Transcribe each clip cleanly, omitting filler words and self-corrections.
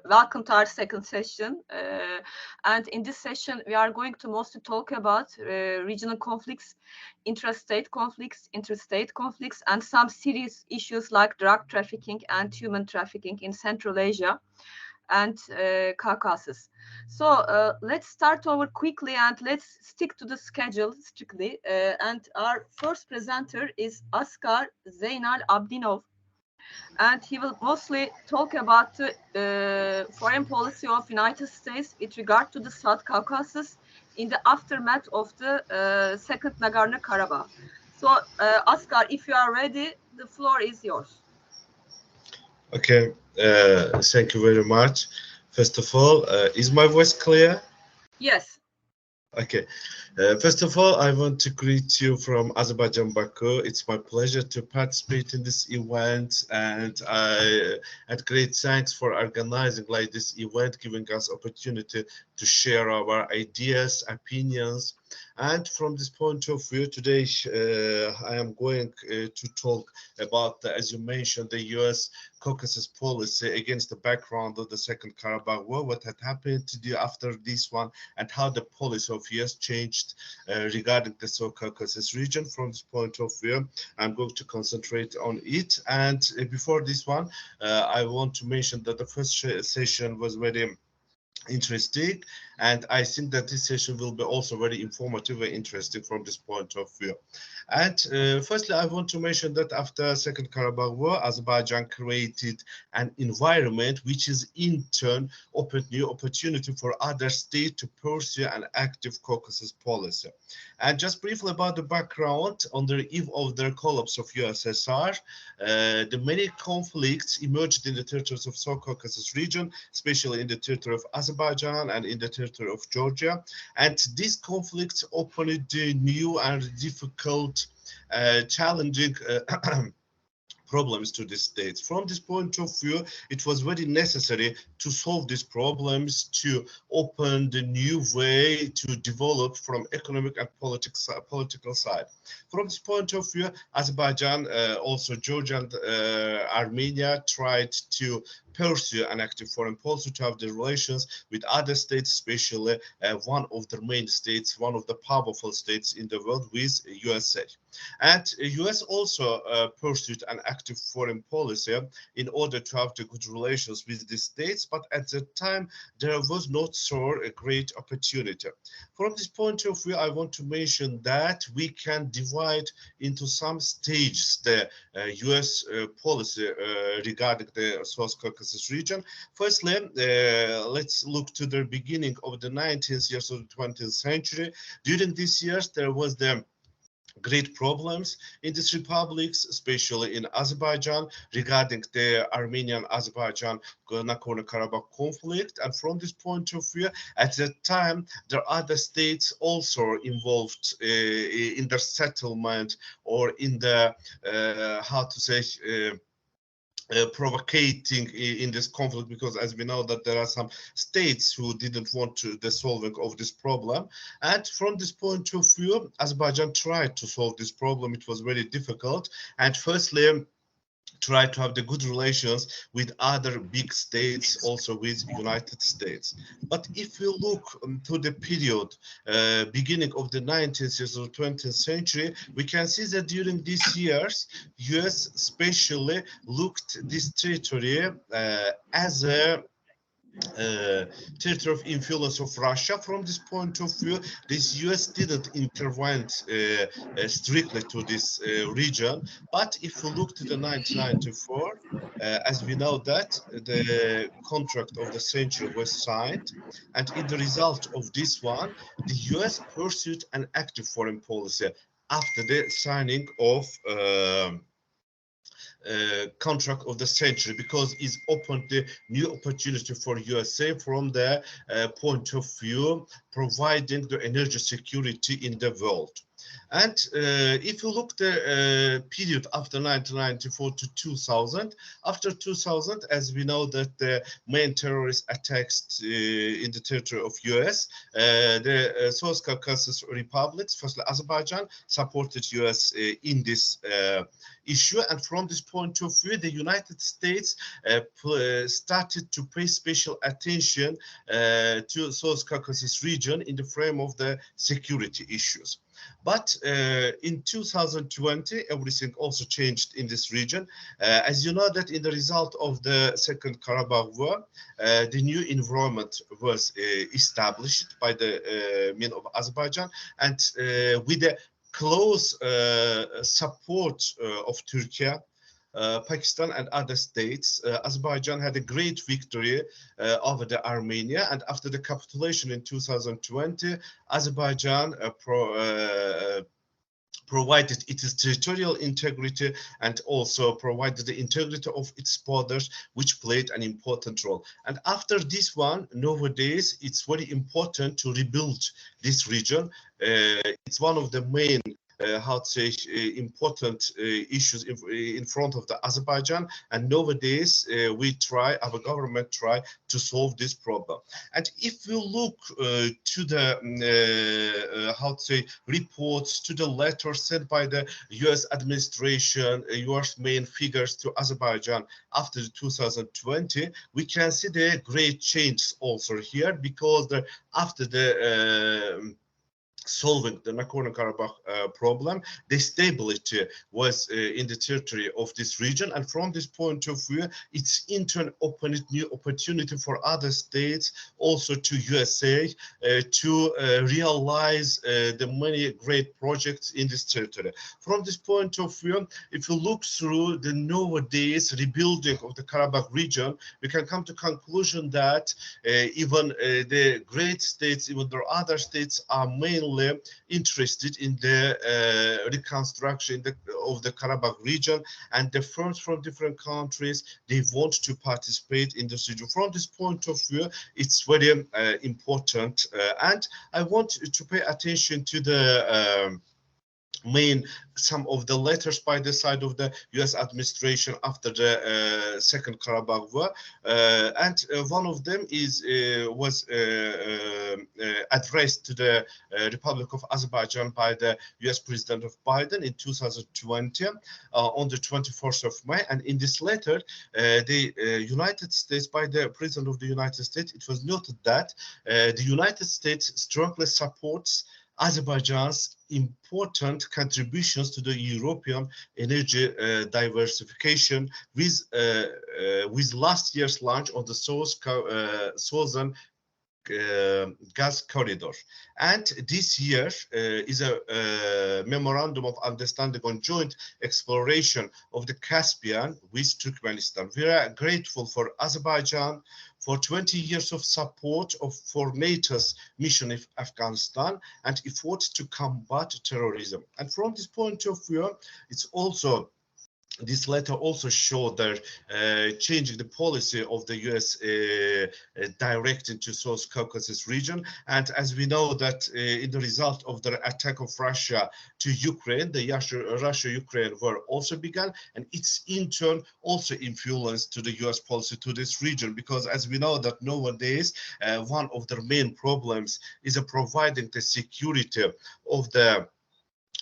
Welcome to our second session. And in this session, we are going to mostly talk about regional conflicts, intrastate conflicts, interstate conflicts, and some serious issues like drug trafficking and human trafficking in Central Asia and Caucasus. So let's start over quickly and let's stick to the schedule strictly. And our first presenter is Asghar Zeynal Abdinov, and he will mostly talk about the foreign policy of United States with regard to the South Caucasus in the aftermath of the Second Nagorno-Karabakh. So, Asghar, if you are ready, the floor is yours. Okay, thank you very much. First of all, is my voice clear? Yes. Okay. First of all, I want to greet you from Azerbaijan, Baku. It's my pleasure to participate in this event, and I had great thanks for organizing like this event, giving us opportunity to share our ideas, opinions. And from this point of view, today I am going to talk about, as you mentioned, the U.S. Caucasus policy against the background of the Second Karabakh War, what had happened to do after this one, and how the policy of US changed regarding the South Caucasus region. From this point of view, I'm going to concentrate on it. And before this one, I want to mention that the first session was very interesting, and I think that this session will be also very informative and interesting from this point of view. And firstly, I want to mention that after Second Karabakh War, Azerbaijan created an environment which is in turn opened new opportunity for other states to pursue an active Caucasus policy. And just briefly about the background, on the eve of the collapse of USSR, the many conflicts emerged in the territories of South Caucasus region, especially in the territory of Azerbaijan and in the territory of Georgia. And these conflicts opened new and difficult, challenging problems to the states. From this point of view, it was very necessary to solve these problems, to open the new way to develop from economic and political side. From this point of view, Azerbaijan, also Georgia and Armenia tried to pursue an active foreign policy to have the relations with other states, especially one of the main states, one of the powerful states in the world, with USA. And US also pursued an active foreign policy in order to have the good relations with the states, but at the time there was not so a great opportunity. From this point of view, I want to mention that we can divide into some stages the US policy regarding the South Caucasus region. Firstly, let's look to the beginning of the 19th years of the 20th century. During these years, there was the great problems in these republics, especially in Azerbaijan, regarding the Armenian-Azerbaijan Nagorno-Karabakh conflict. And from this point of view, at that time, there are other states also involved in the settlement or in the, how to say, provocating in this conflict, because as we know that there are some states who didn't want to the solving of this problem. And from this point of view, Azerbaijan tried to solve this problem. It was very difficult, and firstly try to have the good relations with other big states, also with United States. But if we look to the period beginning of the 19th years of the 20th century, we can see that during these years, US especially looked this territory as a theater of influence of Russia. From this point of view, this US didn't intervene strictly to this region. But if we look to the 1994, as we know that the contract of the century was signed, and in the result of this one, the US pursued an active foreign policy after the signing of contract of the century, because it's opened the new opportunity for USA from the point of view providing the energy security in the world. And if you look the period after 1994 to 2000, after 2000, as we know that the main terrorist attacks in the territory of US, the South Caucasus republics, firstly Azerbaijan, supported US in this issue. And from this point of view, the United States started to pay special attention to South Caucasus region in the frame of the security issues. But in 2020, everything also changed in this region. As you know that in the result of the Second Karabakh War, the new environment was established by the men of Azerbaijan, and with the close support of Turkey, Pakistan and other states, Azerbaijan had a great victory over the Armenia. And after the capitulation in 2020, Azerbaijan provided its territorial integrity and also provided the integrity of its borders, which played an important role. And after this one, nowadays, it's very important to rebuild this region. It's one of the main how to say important issues in front of the Azerbaijan, and nowadays our government try to solve this problem. And if you look to the how to say reports, to the letters sent by the US administration, US main figures to Azerbaijan after 2020, we can see the great change also here, because after the solving the Nagorno-Karabakh problem, the stability was in the territory of this region. And from this point of view, it's in turn opened new opportunity for other states, also to USA, to realize the many great projects in this territory. From this point of view, if you look through the nowadays rebuilding of the Karabakh region, we can come to conclusion that even the great states, even the other states, are mainly interested in the reconstruction of the Karabakh region, and the firms from different countries, they want to participate in this region. From this point of view, it's very important, and I want to pay attention to the some of the letters by the side of the US administration after the Second Karabakh War, and one of them was addressed to the Republic of Azerbaijan by the US President of Biden in 2020 on the 24th of May. And in this letter, the United States, by the President of the United States, it was noted that the United States strongly supports Azerbaijan's important contributions to the European energy diversification with last year's launch of the southern gas corridor. And this year is a memorandum of understanding on joint exploration of the Caspian with Turkmenistan. We are grateful for Azerbaijan for 20 years of support for NATO's mission in Afghanistan and efforts to combat terrorism. And from this point of view, it's also this letter also showed that changing the policy of the US direct into South Caucasus region. And as we know that in the result of the attack of Russia to Ukraine, the Russia-Ukraine war also began, and it's in turn also influenced to the US policy to this region, because as we know that nowadays one of the main problems is providing the security of the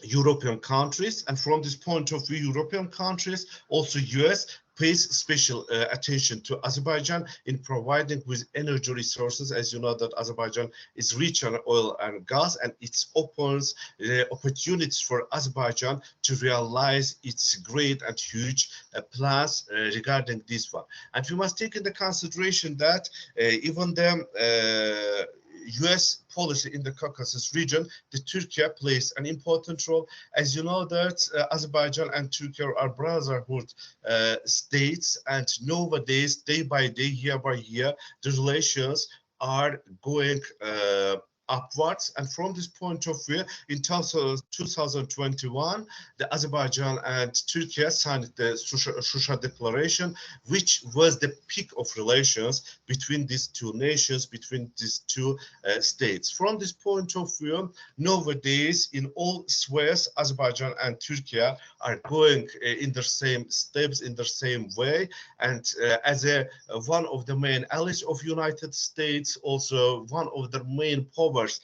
European countries. And from this point of view, European countries, also US, pays special attention to Azerbaijan in providing with energy resources. As you know that Azerbaijan is rich on oil and gas, and it opens opportunities for Azerbaijan to realize its great and huge plans regarding this one. And we must take into consideration that even the US policy in the Caucasus region, the Turkey plays an important role. As you know that Azerbaijan and Turkey are brotherhood states, and nowadays, day by day, year by year, the relations are going upwards. And from this point of view, in 2021, the Azerbaijan and Turkey signed the Shusha Declaration, which was the peak of relations between these two nations, between these two states. From this point of view, nowadays, in all spheres, Azerbaijan and Turkey are going in the same steps, in the same way. And as one of the main allies of United States, also one of the main powers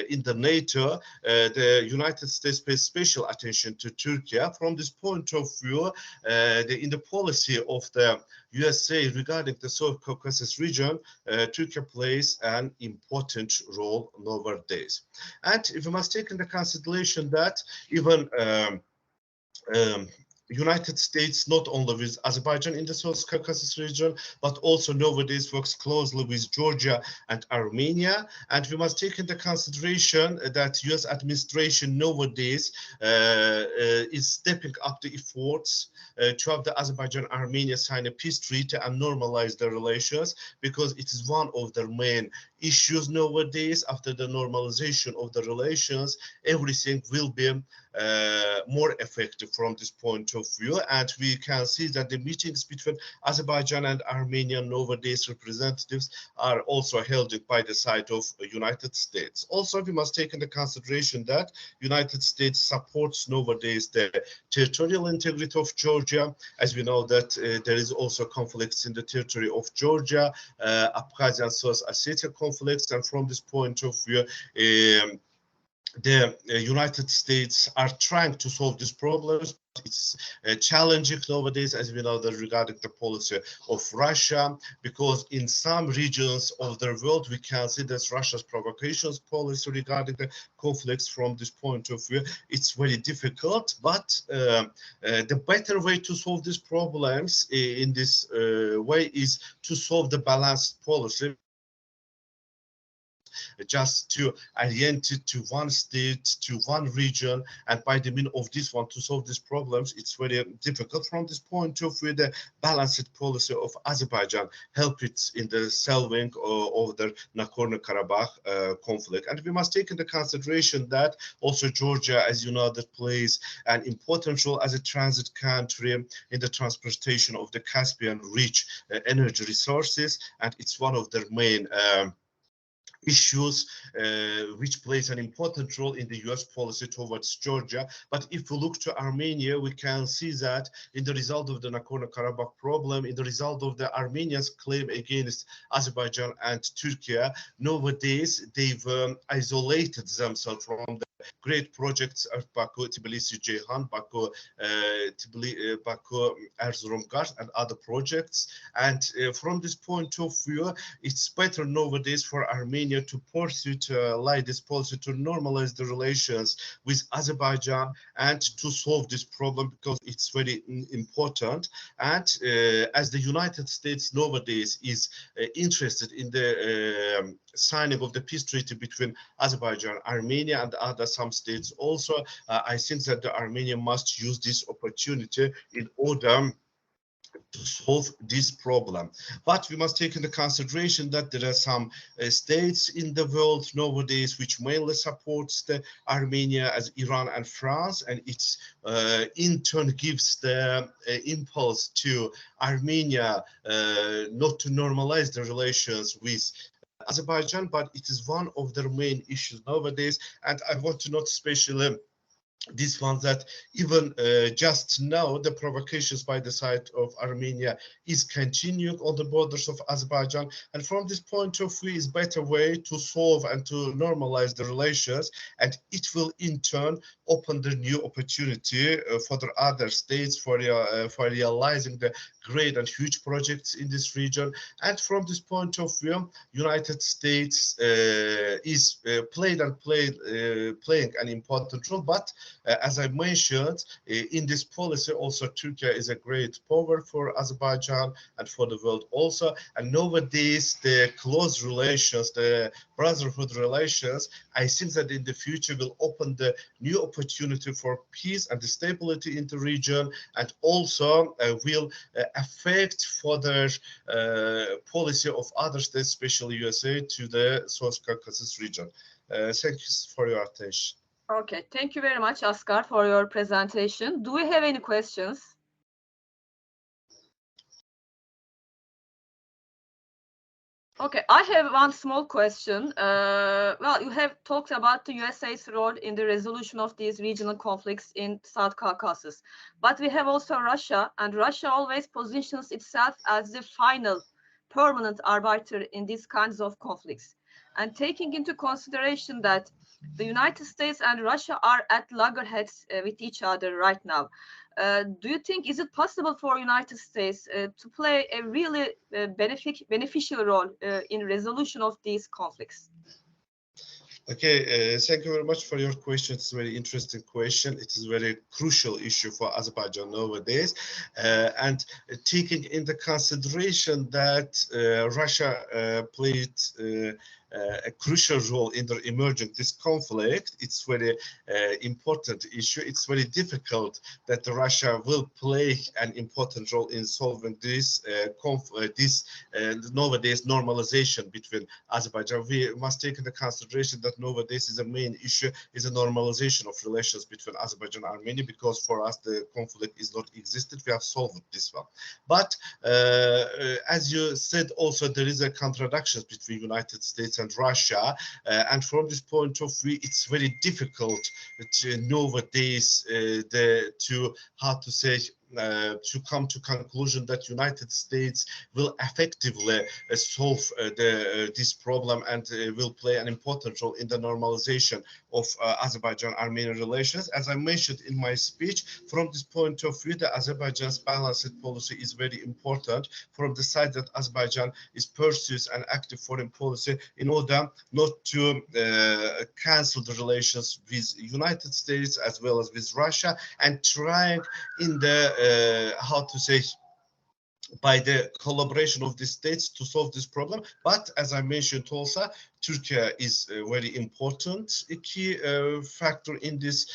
in the NATO, the United States pays special attention to Turkey. From this point of view, in the policy of the USA regarding the South Caucasus region, Turkey plays an important role nowadays. And if we must take into consideration that even um, United States, not only with Azerbaijan in the South Caucasus region, but also nowadays works closely with Georgia and Armenia. And we must take into consideration that US administration nowadays is stepping up the efforts to have the Azerbaijan-Armenia sign a peace treaty and normalize their relations, because it is one of their main issues nowadays. After the normalization of the relations, everything will be more effective from this point of view. And we can see that the meetings between Azerbaijan and Armenia nowadays representatives are also held by the side of the United States. Also, we must take into consideration that United States supports nowadays the territorial integrity of Georgia, as we know that there is also conflicts in the territory of Georgia, Abkhazia and South Ossetia conflicts. And from this point of view, the United States are trying to solve these problems. It's challenging nowadays, as we know, that regarding the policy of Russia, because in some regions of the world, we can see that Russia's provocations policy regarding the conflicts. From this point of view, it's very difficult. But the better way to solve these problems in this way is to solve the balanced policy, just to orient it to one state, to one region, and by the means of this one to solve these problems, it's very difficult. From this point of view, the balanced policy of Azerbaijan help it in the solving of the Nagorno-Karabakh conflict. And we must take into consideration that also Georgia, as you know, that plays an important role as a transit country in the transportation of the Caspian-rich energy resources, and it's one of their main issues which plays an important role in the US policy towards Georgia. But if we look to Armenia, we can see that in the result of the Nagorno-Karabakh problem, in the result of the Armenians' claim against Azerbaijan and Turkey, nowadays they've isolated themselves from the great projects of Baku, Tbilisi, Ceyhan, Baku, Baku, Erzurum, Kars, and other projects. And from this point of view, it's better nowadays for Armenia to pursue like this policy to normalize the relations with Azerbaijan and to solve this problem, because it's very important. And as the United States nowadays is interested in the signing of the peace treaty between Azerbaijan, Armenia, and some states also, I think that the Armenia must use this opportunity in order to solve this problem. But we must take into consideration that there are some states in the world nowadays which mainly supports the Armenia, as Iran and France, and it's in turn gives the impulse to Armenia not to normalize the relations with Azerbaijan. But it is one of their main issues nowadays. And I want to note especially this one, that even just now the provocations by the side of Armenia is continuing on the borders of Azerbaijan. And from this point of view, is better way to solve and to normalize the relations, and it will in turn open the new opportunity for the other states for realizing the great and huge projects in this region. And from this point of view, United States is playing an important role. But as I mentioned, in this policy also Turkey is a great power for Azerbaijan and for the world also. And nowadays the close relations, the brotherhood relations, I think that in the future will open the new opportunity for peace and stability in the region, and also will affect further policy of other states, especially USA, to the South Caucasus region. Thank you for your attention. Okay, thank you very much, Asghar, for your presentation. Do we have any questions? Okay, I have one small question. Well, you have talked about the USA's role in the resolution of these regional conflicts in South Caucasus, but we have also Russia, and Russia always positions itself as the final permanent arbiter in these kinds of conflicts. And taking into consideration that the United States and Russia are at loggerheads with each other right now, do you think is it possible for United States to play a really beneficial role in resolution of these conflicts? Okay, thank you very much for your question. It's a very interesting question. It is a very crucial issue for Azerbaijan nowadays. And taking into consideration that Russia played a crucial role in the emerging this conflict, it's very important issue. It's very difficult that Russia will play an important role in solving this nowadays normalization between Azerbaijan. We must take into consideration that nowadays is a main issue is a normalization of relations between Azerbaijan and Armenia, because for us the conflict is not existed. We have solved this one. But as you said, also there is a contradiction between United States and Russia, and from this point of view, it's very difficult to nowadays to come to conclusion that United States will effectively solve this problem and will play an important role in the normalization of Azerbaijan-Armenian relations. As I mentioned in my speech, from this point of view, the Azerbaijan's balanced policy is very important from the side that Azerbaijan is pursues an active foreign policy in order not to cancel the relations with United States as well as with Russia, and trying in the by the collaboration of the states to solve this problem. But as I mentioned also, Turkey is a very important key factor in this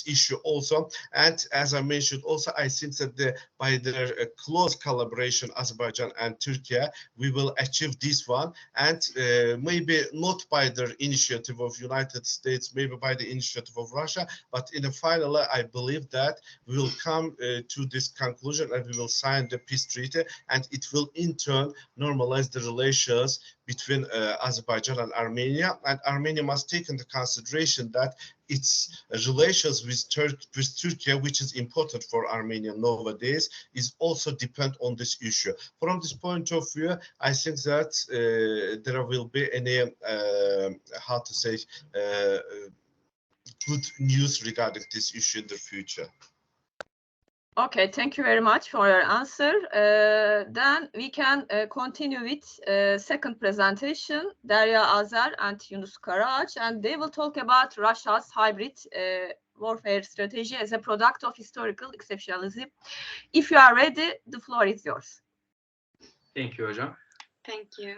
issue also. And as I mentioned also, I think that by their close collaboration, Azerbaijan and Turkey, we will achieve this one. And maybe not by the initiative of United States, maybe by the initiative of Russia, but in the final, I believe that we will come to this conclusion and we will sign the peace treaty, and it will in turn normalize the relations between Azerbaijan and Armenia. And Armenia must take into consideration that its relations with Turkey, which is important for Armenia nowadays, is also depend on this issue. From this point of view, I think that there will be any good news regarding this issue in the future. Okay, thank you very much for your answer. Then we can continue with second presentation, Derya Azar and Yunus Karaağaç, and they will talk about Russia's hybrid warfare strategy as a product of historical exceptionalism. If you are ready, the floor is yours. Thank you, Hocam. Thank you.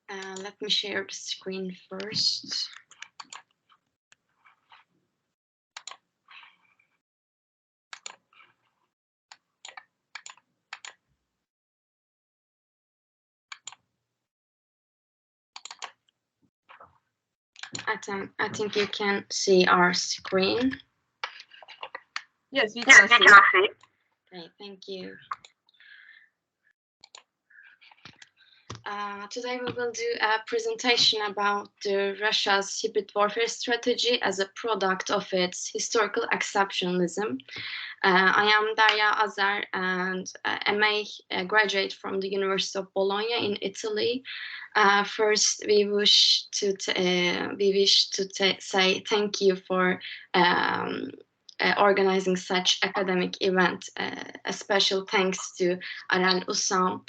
Let me share the screen first. I think you can see our screen. Yes, we can see. Okay, thank you. Today we will do a presentation about Russia's hybrid warfare strategy as a product of its historical exceptionalism. I am Derya Azar, and MA graduate from the University of Bologna in Italy. First, we wish to say thank you for organizing such academic event. A special thanks to Aral Usam.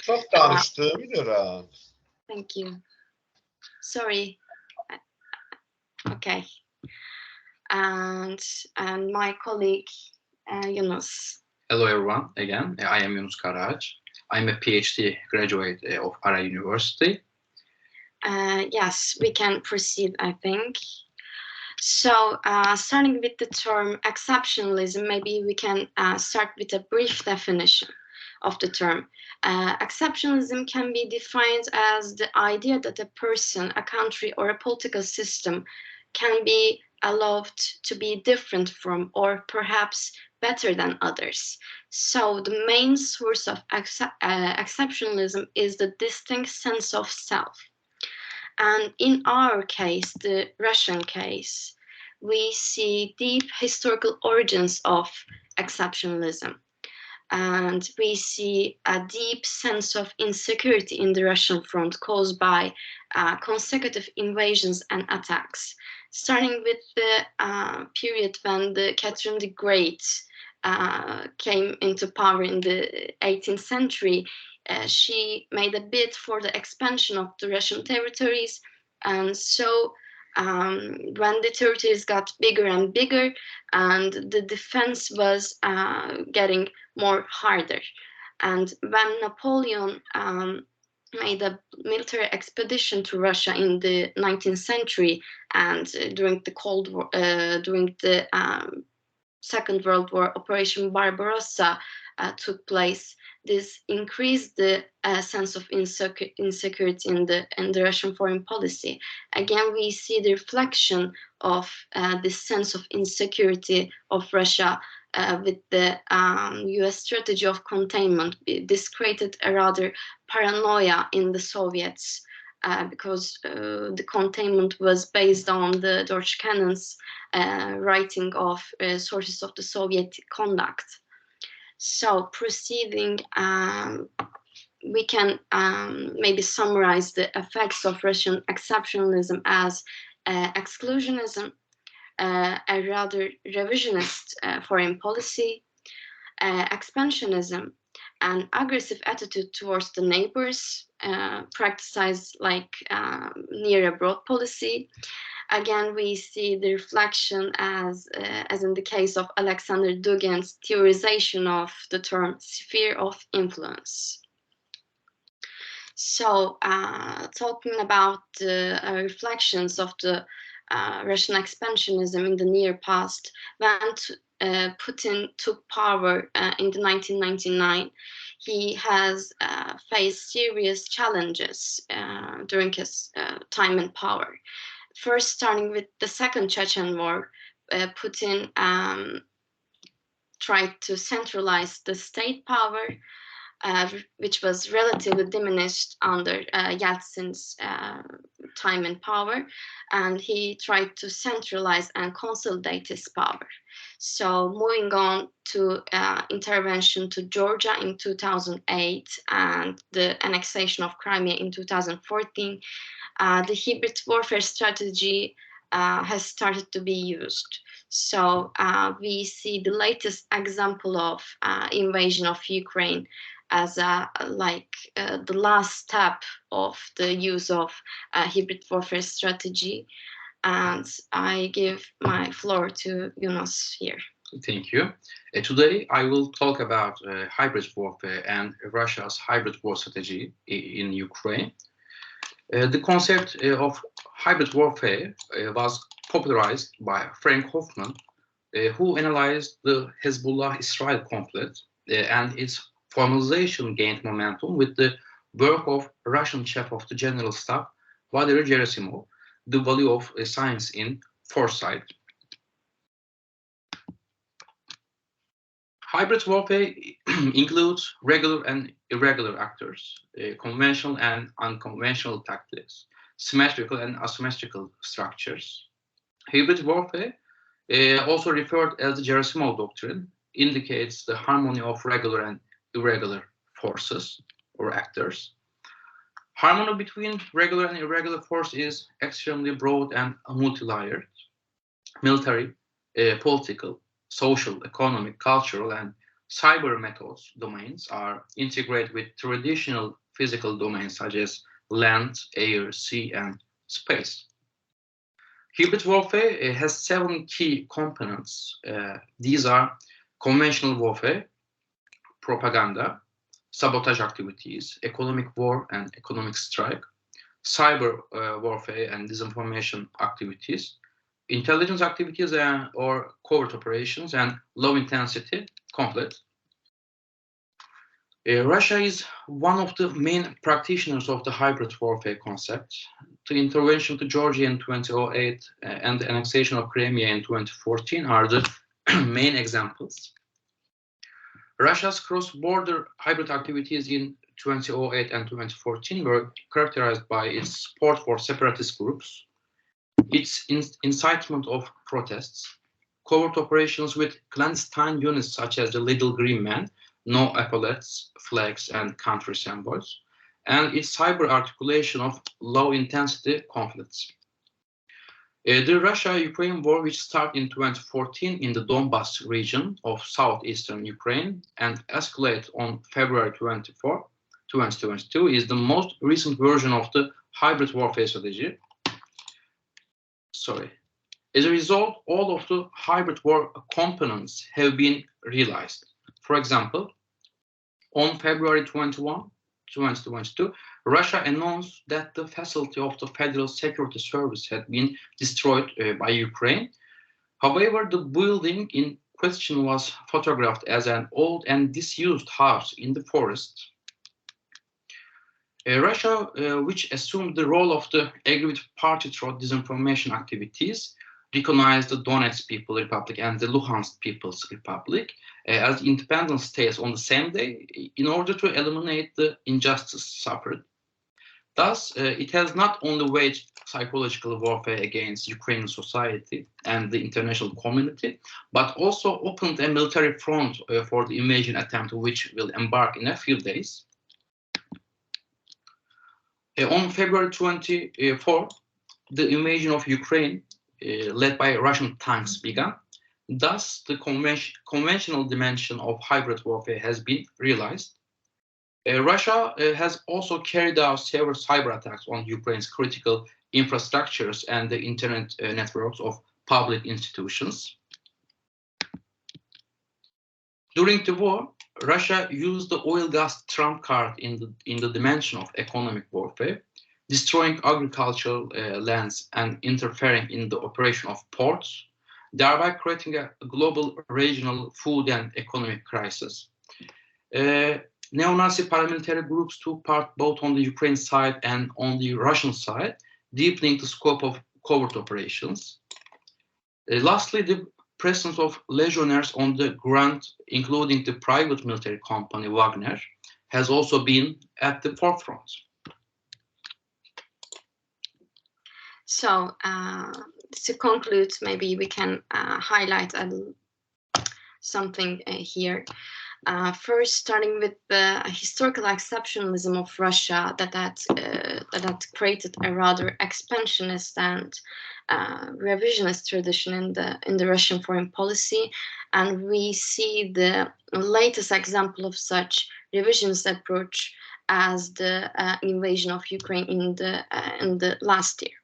Thank you. Sorry. Okay. And my colleague Yunus. Hello everyone. Again, I am Yunus Karaağaç. I'm a PhD graduate of Aral University. Yes, we can proceed, I think. So, starting with the term exceptionalism, maybe we can start with a brief definition. of the term. Exceptionalism can be defined as the idea that a person, a country, or a political system can be allowed to be different from, or perhaps better than others. So the main source of exceptionalism is the distinct sense of self. And in our case, the Russian case, we see deep historical origins of exceptionalism. And we see a deep sense of insecurity in the Russian front caused by consecutive invasions and attacks, starting with the period when the Catherine the Great came into power in the 18th century. She made a bid for the expansion of the Russian territories, and so when the territories got bigger and bigger, and the defense was getting more harder, and when Napoleon made a military expedition to Russia in the 19th century, and during the Cold War, during the Second World War, Operation Barbarossa took place. This increased the sense of insecurity in the Russian foreign policy. Again, we see the reflection of this sense of insecurity of Russia with the US strategy of containment. This created a rather paranoia in the Soviets because the containment was based on the George Kennan's writing of sources of the Soviet conduct. So proceeding, we can maybe summarize the effects of Russian exceptionalism as exclusionism, a rather revisionist foreign policy, expansionism, an aggressive attitude towards the neighbors, practiced like near abroad policy. Again, we see the reflection as in the case of Alexander Dugin's theorization of the term sphere of influence. So, talking about the reflections of the Russian expansionism in the near past, when Putin took power in the 1999, he has faced serious challenges during his time in power. First, starting with the Second Chechen War, Putin tried to centralize the state power, which was relatively diminished under Yeltsin's time in power, and he tried to centralize and consolidate his power. So moving on to intervention to Georgia in 2008 and the annexation of Crimea in 2014, the hybrid warfare strategy has started to be used. So we see the latest example of invasion of Ukraine as the last step of the use of hybrid warfare strategy. And I give my floor to Yunus here. Thank you. Today I will talk about hybrid warfare and Russia's hybrid war strategy in Ukraine. The concept of hybrid warfare was popularized by Frank Hoffman, who analyzed the Hezbollah-Israel conflict, and its formalization gained momentum with the work of Russian chief of the General Staff, Valery Gerasimov, The Value of Science in Foresight. Hybrid warfare includes regular and irregular actors, conventional and unconventional tactics, symmetrical and asymmetrical structures. Hybrid warfare, also referred as the Gerasimov doctrine, indicates the harmony of regular and irregular forces or actors. Harmony between regular and irregular force is extremely broad and multi-layered. Military, political, social, economic, cultural, and cyber methods domains are integrated with traditional physical domains such as land, air, sea, and space. Hybrid warfare has 7 key components. These are conventional warfare, propaganda, sabotage activities, economic war and economic strike, cyber warfare and disinformation activities, intelligence activities or covert operations, and low-intensity conflict. Russia is one of the main practitioners of the hybrid warfare concept. The intervention to Georgia in 2008 and the annexation of Crimea in 2014 are the main examples. Russia's cross-border hybrid activities in 2008 and 2014 were characterized by its support for separatist groups, its incitement of protests, covert operations with clandestine units such as the Little Green Men, no epaulets, flags, and country symbols, and its cyber articulation of low-intensity conflicts. The Russia-Ukraine war, which started in 2014 in the Donbas region of southeastern Ukraine and escalated on February 24, 2022, is the most recent version of the hybrid warfare strategy. As a result, all of the hybrid war components have been realized. For example, on February 21, 2022, Russia announced that the facility of the Federal Security Service had been destroyed by Ukraine. However, the building in question was photographed as an old and disused house in the forest. Russia, which assumed the role of the aggrieved party through disinformation activities, recognized the Donetsk People's Republic and the Luhansk People's Republic as independent states on the same day in order to eliminate the injustice suffered. Thus, it has not only waged psychological warfare against Ukrainian society and the international community, but also opened a military front for the invasion attempt, which will embark in a few days. On February 24, the invasion of Ukraine, led by Russian tanks, began. Thus, the conventional dimension of hybrid warfare has been realized. Russia has also carried out several cyber attacks on Ukraine's critical infrastructures and the internet networks of public institutions. During the war, Russia used the oil-gas trump card in the dimension of economic warfare, destroying agricultural lands and interfering in the operation of ports, thereby creating a global regional food and economic crisis. Neo-Nazi paramilitary groups took part both on the Ukraine side and on the Russian side, deepening the scope of covert operations. Lastly, the presence of legionnaires on the ground, including the private military company Wagner, has also been at the forefront. So, to conclude, maybe we can highlight something here. First, starting with the historical exceptionalism of Russia that had created a rather expansionist and revisionist tradition in the Russian foreign policy, and we see the latest example of such revisionist approach as the invasion of Ukraine in the last year.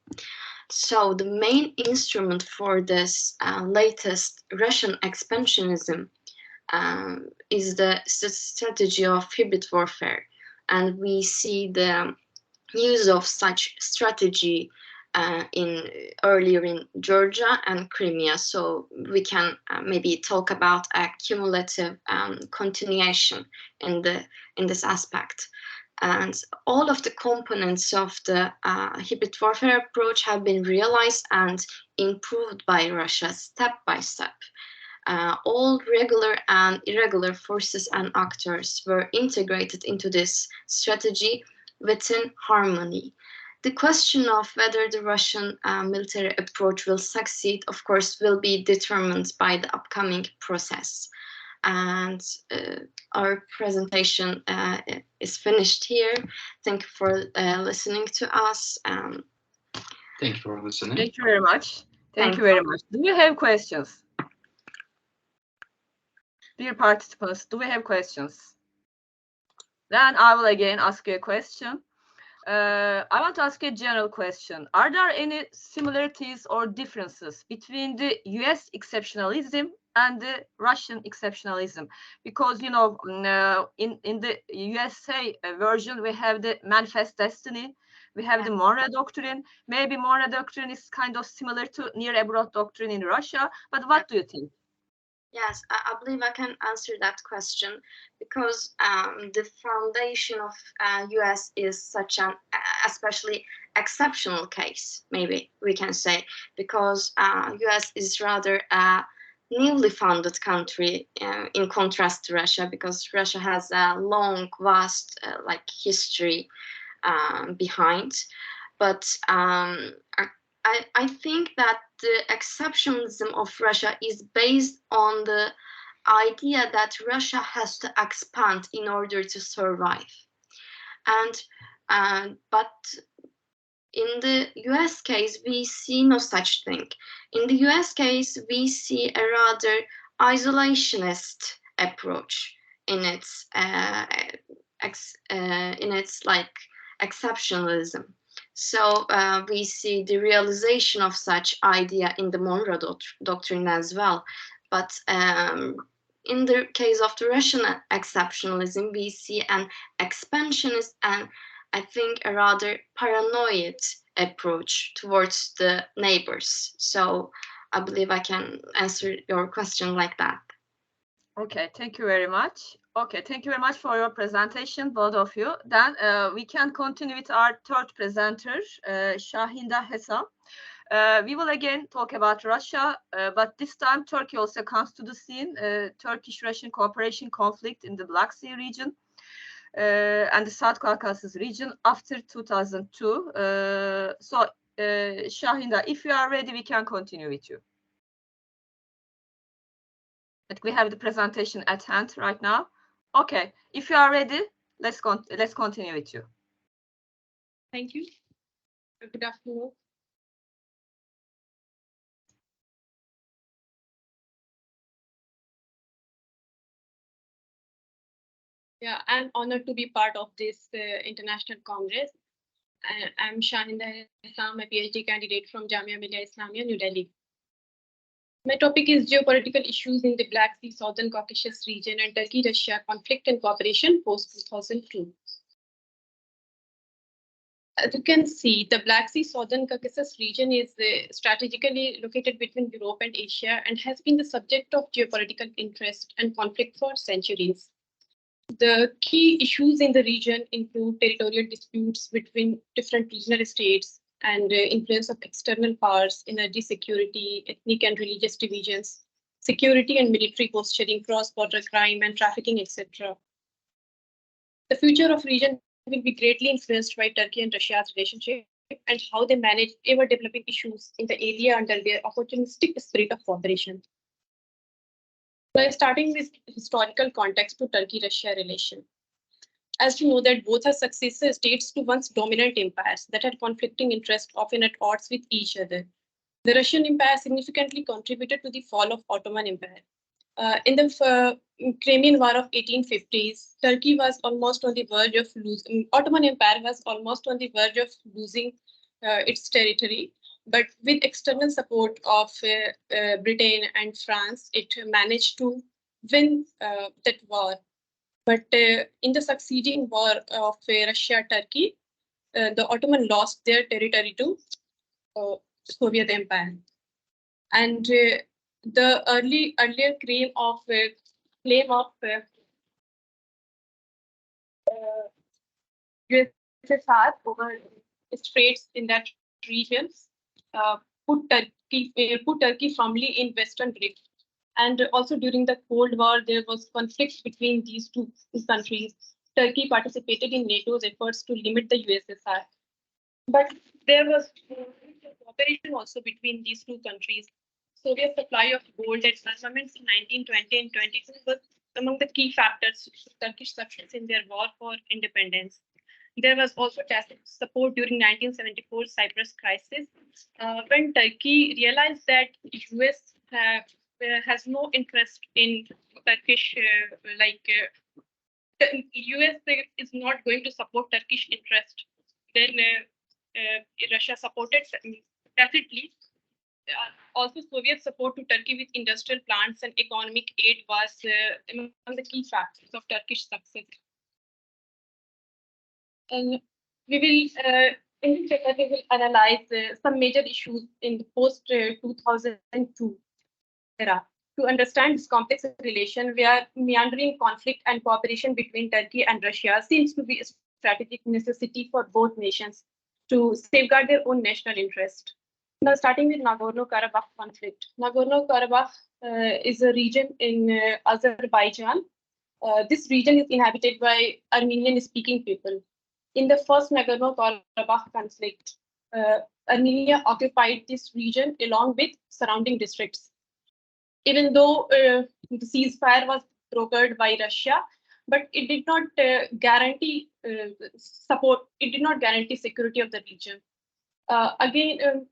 So the main instrument for this latest Russian expansionism is the strategy of hybrid warfare, and we see the use of such strategy earlier in Georgia and Crimea. So we can maybe talk about a cumulative continuation in this aspect. And all of the components of the hybrid warfare approach have been realized and improved by Russia step by step. All regular and irregular forces and actors were integrated into this strategy within harmony. The question of whether the Russian military approach will succeed, of course, will be determined by the upcoming process. And our presentation is finished here. Thank you for listening to us. Thank you for listening. Thank you very much. Thank you very much. Do you have questions? Dear participants, do we have questions? Then I will again ask you a question. I want to ask you a general question. Are there any similarities or differences between the US exceptionalism and the Russian exceptionalism? Because, you know, in the USA version, we have the Manifest Destiny, we have the Monroe Doctrine. Maybe Monroe Doctrine is kind of similar to Near Abroad Doctrine in Russia, but what do you think? Yes, I believe I can answer that question because the foundation of US is such an especially exceptional case, maybe we can say, because US is rather a newly founded country in contrast to Russia, because Russia has a long, vast like history behind. But I think that the exceptionalism of Russia is based on the idea that Russia has to expand in order to survive. But in the US case, we see no such thing. In the US case, we see a rather isolationist approach in its like exceptionalism. So we see the realization of such idea in the Monroe Doctrine as well. But in the case of the Russian exceptionalism, we see an expansionist and I think a rather paranoid approach towards the neighbors. So I believe I can answer your question like that. Okay, thank you very much. Okay, thank you very much for your presentation, both of you. Then we can continue with our third presenter, Shahinda Hesam. We will again talk about Russia, but this time Turkey also comes to the scene, Turkish-Russian cooperation conflict in the Black Sea region and the South Caucasus region after 2002. So, Shahinda, if you are ready, we can continue with you. But we have the presentation at hand right now. Okay, if you are ready, let's continue with you. Thank you. Good afternoon. Yeah, I'm honored to be part of this international congress. I'm Shahinda Hesam, a PhD candidate from Jamia Millia Islamia, New Delhi. My topic is geopolitical issues in the Black Sea, Southern Caucasus region, and Turkey-Russia conflict and cooperation post-2002. As you can see, the Black Sea, Southern Caucasus region is strategically located between Europe and Asia and has been the subject of geopolitical interest and conflict for centuries. The key issues in the region include territorial disputes between different regional states and influence of external powers, energy security, ethnic and religious divisions, security and military posturing, cross-border crime and trafficking, etc. The future of region will be greatly influenced by Turkey and Russia's relationship and how they manage ever-developing issues in the area under their opportunistic spirit of cooperation. By starting with historical context to Turkey-Russia relation. As you know that both are successor states to once dominant empires that had conflicting interests, often at odds with each other. The Russian Empire significantly contributed to the fall of Ottoman Empire. In the Crimean War of 1850s, Turkey was almost on the verge of losing. Ottoman Empire was almost on the verge of losing its territory. But with external support of Britain and France, it managed to win that war. But in the succeeding war of Russia-Turkey, the Ottoman lost their territory to Soviet Empire. And the earlier claim of USSR over straits in that region put Turkey firmly in Western grip. And also during the Cold War, there was conflict between these two countries. Turkey participated in NATO's efforts to limit the USSR. But there was cooperation also between these two countries. Soviet supply of gold and armaments in 1920 and 22 was among the key factors for Turkish success in their war for independence. There was also tacit support during 1974 Cyprus crisis, when Turkey realized that US has no interest in Turkish, US is not going to support Turkish interest. Then Russia supported tacitly. Also, Soviet support to Turkey with industrial plants and economic aid was among the key factors of Turkish success. And we will, in this paper, we will analyze some major issues in the post-2002 era. To understand this complex relation, where meandering conflict and cooperation between Turkey and Russia seems to be a strategic necessity for both nations to safeguard their own national interest. Now, starting with Nagorno-Karabakh conflict. Nagorno-Karabakh is a region in Azerbaijan. This region is inhabited by Armenian-speaking people. In the first Nagorno-Karabakh conflict, Armenia occupied this region along with surrounding districts. Even though the ceasefire was brokered by Russia, but it did not guarantee support. It did not guarantee security of the region.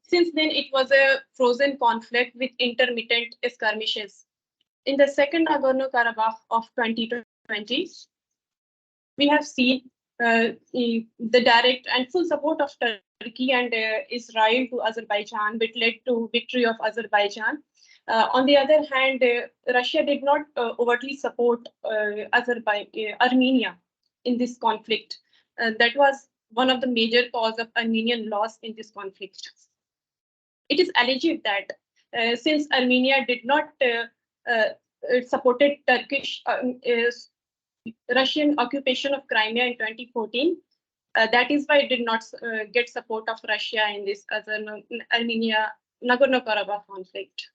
Since then, it was a frozen conflict with intermittent skirmishes. In the second Nagorno-Karabakh of 2020, we have seen the direct and full support of Turkey and Israel to Azerbaijan, which led to victory of Azerbaijan. On the other hand, Russia did not overtly support Armenia in this conflict. That was one of the major cause of Armenian loss in this conflict. It is alleged that since Armenia did not supported Turkish Russian occupation of Crimea in 2014, that is why it did not get support of Russia in this Armenia Nagorno-Karabakh conflict.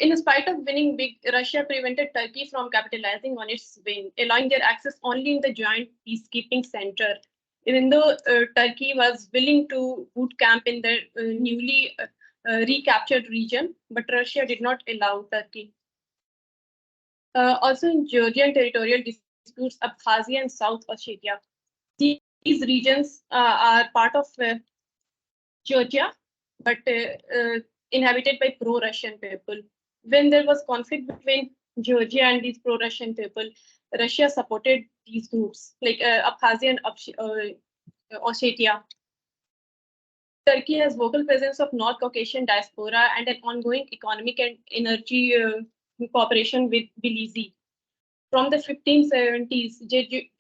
In spite of winning big, Russia prevented Turkey from capitalizing on its win, allowing their access only in the joint peacekeeping center. Even though Turkey was willing to boot camp in the newly recaptured region, but Russia did not allow Turkey. Also in Georgian territorial disputes, Abkhazia and South Ossetia. These regions are part of Georgia, but inhabited by pro-Russian people. When there was conflict between Georgia and these pro-Russian people, Russia supported these groups, like Abkhazia and Ossetia. Turkey has vocal presence of North Caucasian diaspora and an ongoing economic and energy cooperation with Belize. From the 1570s,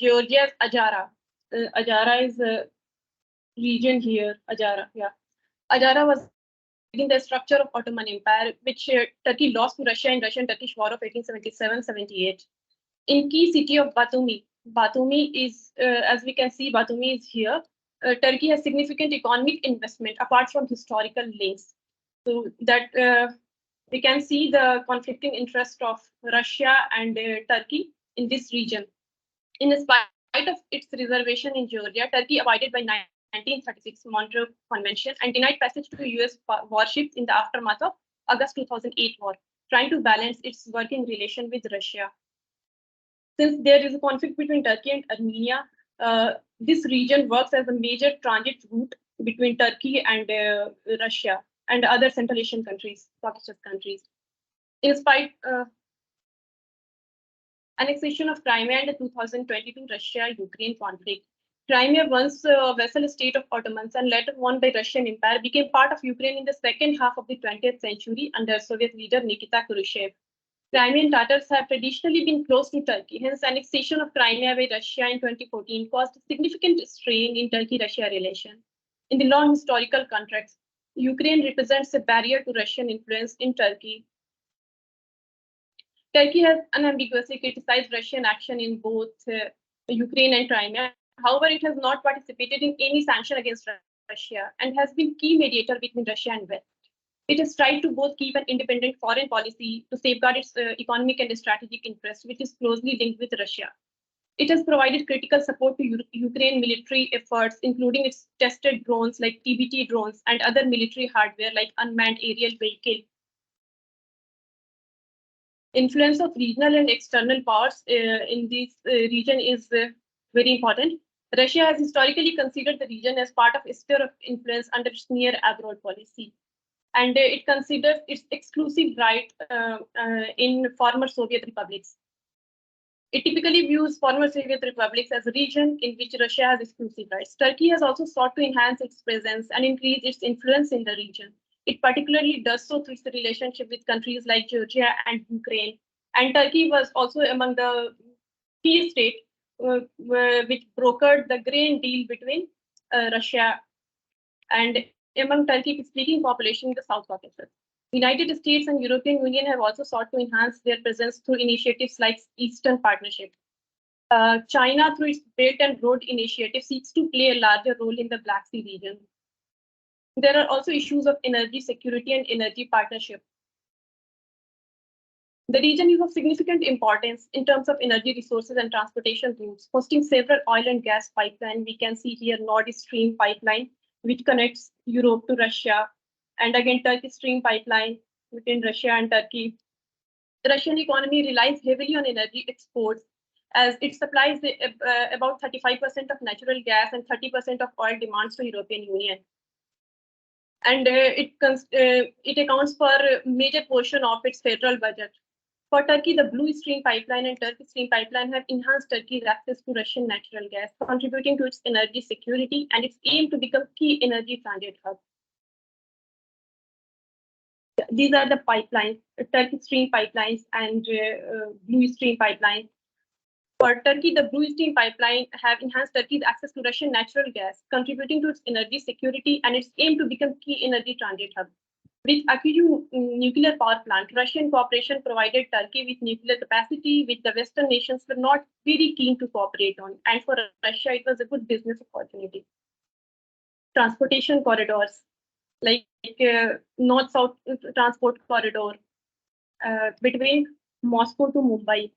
Georgia's Ajara. Ajara is a region here, Ajara, yeah. Ajara was in the structure of Ottoman Empire, which Turkey lost to Russia in Russian-Turkish War of 1877-78. In key city of Batumi, Batumi is, as we can see, Batumi is here. Turkey has significant economic investment apart from historical links. So that we can see the conflicting interest of Russia and Turkey in this region. In spite of its reservation in Georgia, Turkey abided by 1936 Montreux Convention and denied passage to US warships in the aftermath of August 2008 war, trying to balance its working relation with Russia. Since there is a conflict between Turkey and Armenia, this region works as a major transit route between Turkey and Russia and other Central Asian countries, Caucasus countries. In spite annexation of Crimea and the 2022 Russia-Ukraine conflict, Crimea, once a vassal state of Ottomans and later won by Russian Empire, became part of Ukraine in the second half of the 20th century under Soviet leader Nikita Khrushchev. Crimean Tatars have traditionally been close to Turkey, hence annexation of Crimea by Russia in 2014 caused significant strain in Turkey-Russia relations. In the long historical context, Ukraine represents a barrier to Russian influence in Turkey. Turkey has unambiguously criticized Russian action in both Ukraine and Crimea. However, it has not participated in any sanction against Russia and has been key mediator between Russia and West. It has tried to both keep an independent foreign policy to safeguard its economic and strategic interests, which is closely linked with Russia. It has provided critical support to Ukraine military efforts, including its tested drones like TBT drones and other military hardware like unmanned aerial vehicle. Influence of regional and external powers in this region is very important. Russia has historically considered the region as part of a sphere of influence under its near abroad policy. And it considers its exclusive right in former Soviet republics. It typically views former Soviet republics as a region in which Russia has exclusive rights. Turkey has also sought to enhance its presence and increase its influence in the region. It particularly does so through its relationship with countries like Georgia and Ukraine. And Turkey was also among the key states which brokered the grain deal between Russia and among Turkic-speaking population in the South Caucasus. United States and European Union have also sought to enhance their presence through initiatives like Eastern Partnership. China, through its Belt and Road Initiative, seeks to play a larger role in the Black Sea region. There are also issues of energy security and energy partnership. The region is of significant importance in terms of energy resources and transportation routes, hosting several oil and gas pipelines. We can see here Nord Stream pipeline, which connects Europe to Russia, and again Turkish Stream pipeline between Russia and Turkey. The Russian economy relies heavily on energy exports, as it supplies about 35% of natural gas and 30% of oil demands to European Union. And it accounts for a major portion of its federal budget. For Turkey, the Blue Stream pipeline and Turkish Stream pipeline have enhanced Turkey's access to Russian natural gas, contributing to its energy security and its aim to become key energy transit hub. These are the pipelines, Turkish Stream pipelines and Blue Stream pipeline. For Turkey, the Blue Stream pipeline have enhanced Turkey's access to Russian natural gas, contributing to its energy security and its aim to become key energy transit hub. With Akiyu nuclear power plant, Russian cooperation provided Turkey with nuclear capacity, which the Western nations were not very keen to cooperate on. And for Russia, it was a good business opportunity. Transportation corridors, like North-South transport corridor between Moscow to Mumbai,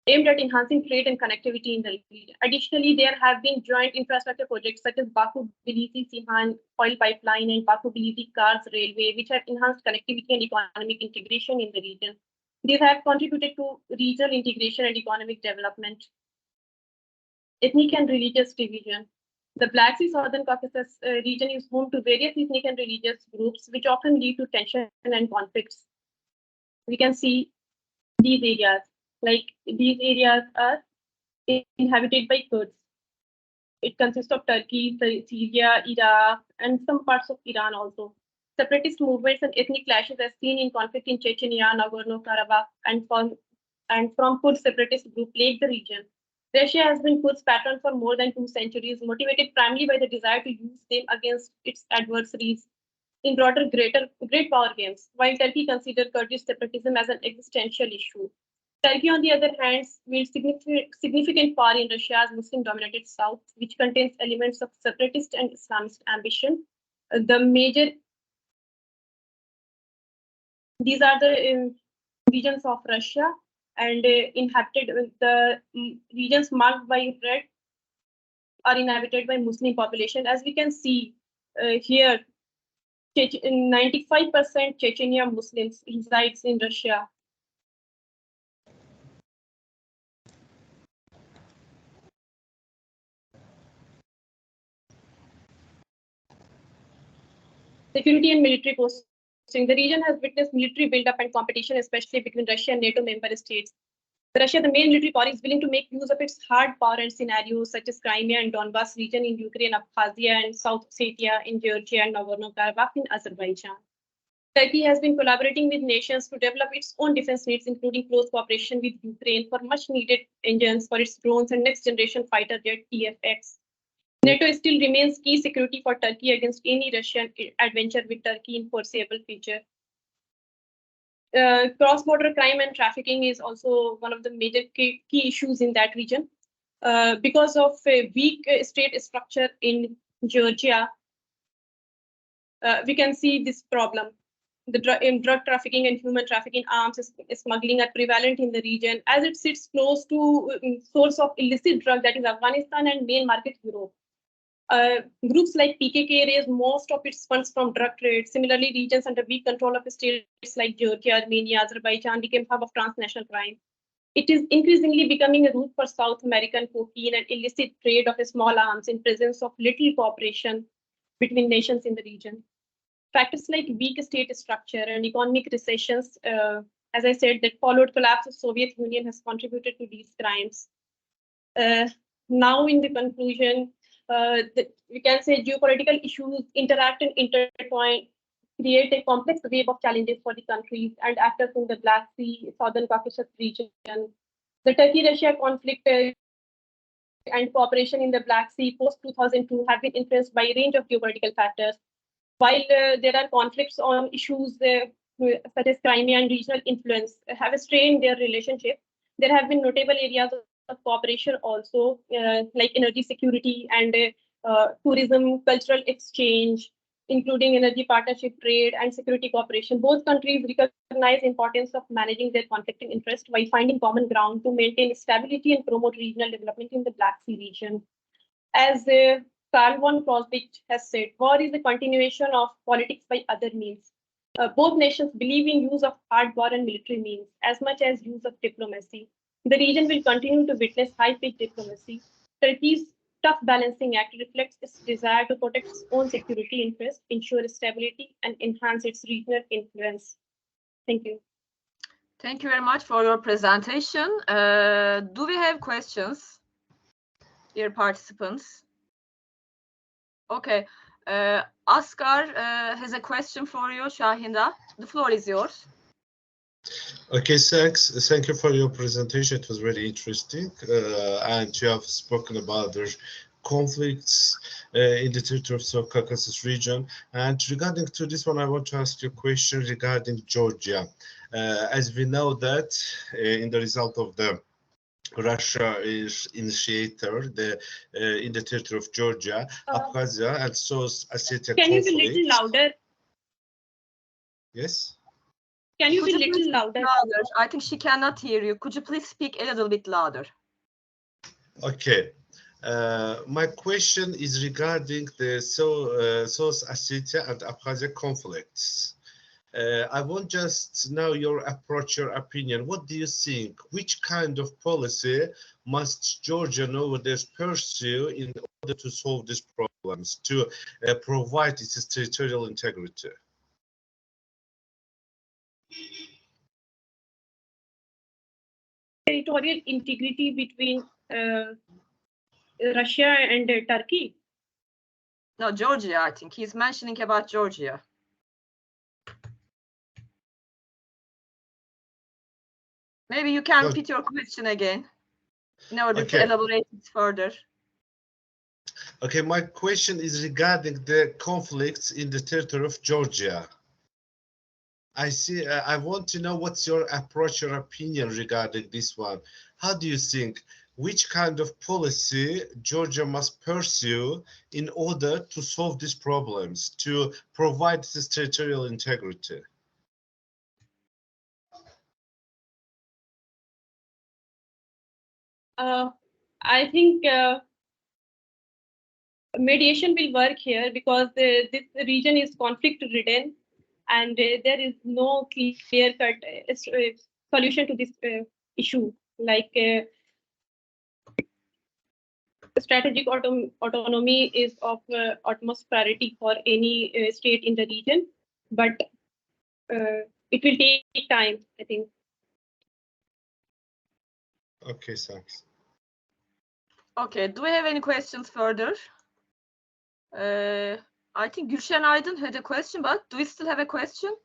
aimed at enhancing trade and connectivity in the region. Additionally, there have been joint infrastructure projects such as Baku-Tbilisi-Sihan oil pipeline and Baku-Tbilisi-Kars railway, which have enhanced connectivity and economic integration in the region. These have contributed to regional integration and economic development. Ethnic and religious division. The Black Sea Southern Caucasus region is home to various ethnic and religious groups, which often lead to tension and conflicts. We can see these areas. Like these areas are inhabited by Kurds. It consists of Turkey, Syria, Iraq, and some parts of Iran also. Separatist movements and ethnic clashes are seen in conflict in Chechnya, Nagorno-Karabakh, and from Kurd separatist group plague the region. Russia has been Kurds' patron for more than 2 centuries, motivated primarily by the desire to use them against its adversaries in broader great power games, while Turkey considered Kurdish separatism as an existential issue. Turkey, on the other hand, wields significant power in Russia's Muslim-dominated south, which contains elements of separatist and Islamist ambition. These are the regions of Russia, and inhabited the regions marked by red are inhabited by Muslim population. As we can see here, 95% Chechnya Muslims resides in Russia. Security and military posting. The region has witnessed military buildup and competition, especially between Russia and NATO member states. Russia, the main military power, is willing to make use of its hard power and scenarios such as Crimea and Donbas region in Ukraine, Abkhazia and South Ossetia in Georgia and Nagorno-Karabakh in Azerbaijan. Turkey has been collaborating with nations to develop its own defense needs, including close cooperation with Ukraine for much needed engines for its drones and next generation fighter jet TFX. NATO still remains key security for Turkey against any Russian adventure with Turkey in foreseeable future. Cross-border crime and trafficking is also one of the major key issues in that region. Because of a weak state structure in Georgia, we can see this problem. The drug trafficking and human trafficking, arms smuggling are prevalent in the region, as it sits close to source of illicit drug, that is Afghanistan, and main market Europe. Groups like PKK raise most of its funds from drug trade. Similarly, regions under weak control of states like Georgia, Armenia, Azerbaijan became hub of transnational crime. It is increasingly becoming a route for South American cocaine and illicit trade of small arms in presence of little cooperation between nations in the region. Factors like weak state structure and economic recessions, as I said, that followed collapse of Soviet Union has contributed to these crimes. Now, in the conclusion, we can say geopolitical issues interact and intertwine, create a complex web of challenges for the countries and actors in the Black Sea, Southern Caucasus region. The Turkey-Russia conflict and cooperation in the Black Sea post-2002 have been influenced by a range of geopolitical factors. while there are conflicts on issues such as Crimea and regional influence have strained their relationship, there have been notable areas of cooperation also, like energy security and tourism, cultural exchange, including energy partnership, trade, and security cooperation. Both countries recognize the importance of managing their conflicting interests while finding common ground to maintain stability and promote regional development in the Black Sea region. As Karl von Clausewitz has said, war is a continuation of politics by other means. Both nations believe in use of hard war and military means as much as use of diplomacy. The region will continue to witness high-pitched diplomacy. Turkey's tough balancing act reflects its desire to protect its own security interests, ensure stability, and enhance its regional influence. Thank you. Thank you very much for your presentation. Do we have questions, dear participants? Okay. Asghar has a question for you, Shahinda. The floor is yours. Okay, thanks. Thank you for your presentation. It was very interesting. And you have spoken about the conflicts in the territory of the Caucasus region. And regarding to this one, I want to ask you a question regarding Georgia. As we know that in the result of the Russia is initiator in the territory of Georgia, Abkhazia, and South Ossetia Can conflict. you be a little louder? Yes. Can you be a little louder? I think she cannot hear you. Could you please speak a little bit louder? Okay. My question is regarding the South Ossetia and Abkhazia conflicts. I want just know your approach, your opinion. What do you think? Which kind of policy must Georgia nowadays pursue in order to solve these problems, to provide its territorial integrity? Territorial integrity between Russia and Turkey? No, Georgia, I think. He's mentioning about Georgia. Maybe you can repeat your question again in order to elaborate it further. Okay, my question is regarding the conflicts in the territory of Georgia. I want to know what's your approach, your opinion regarding this one. How do you think, which kind of policy Georgia must pursue in order to solve these problems, to provide this territorial integrity? I think mediation will work here because this region is conflict-ridden and there is no clear-cut solution to this issue. Like strategic autonomy is of utmost priority for any state in the region, but it will take time, I think. Okay, thanks. Okay, do we have any questions further? I think Gülşen Aydın had a question, but do we still have a question?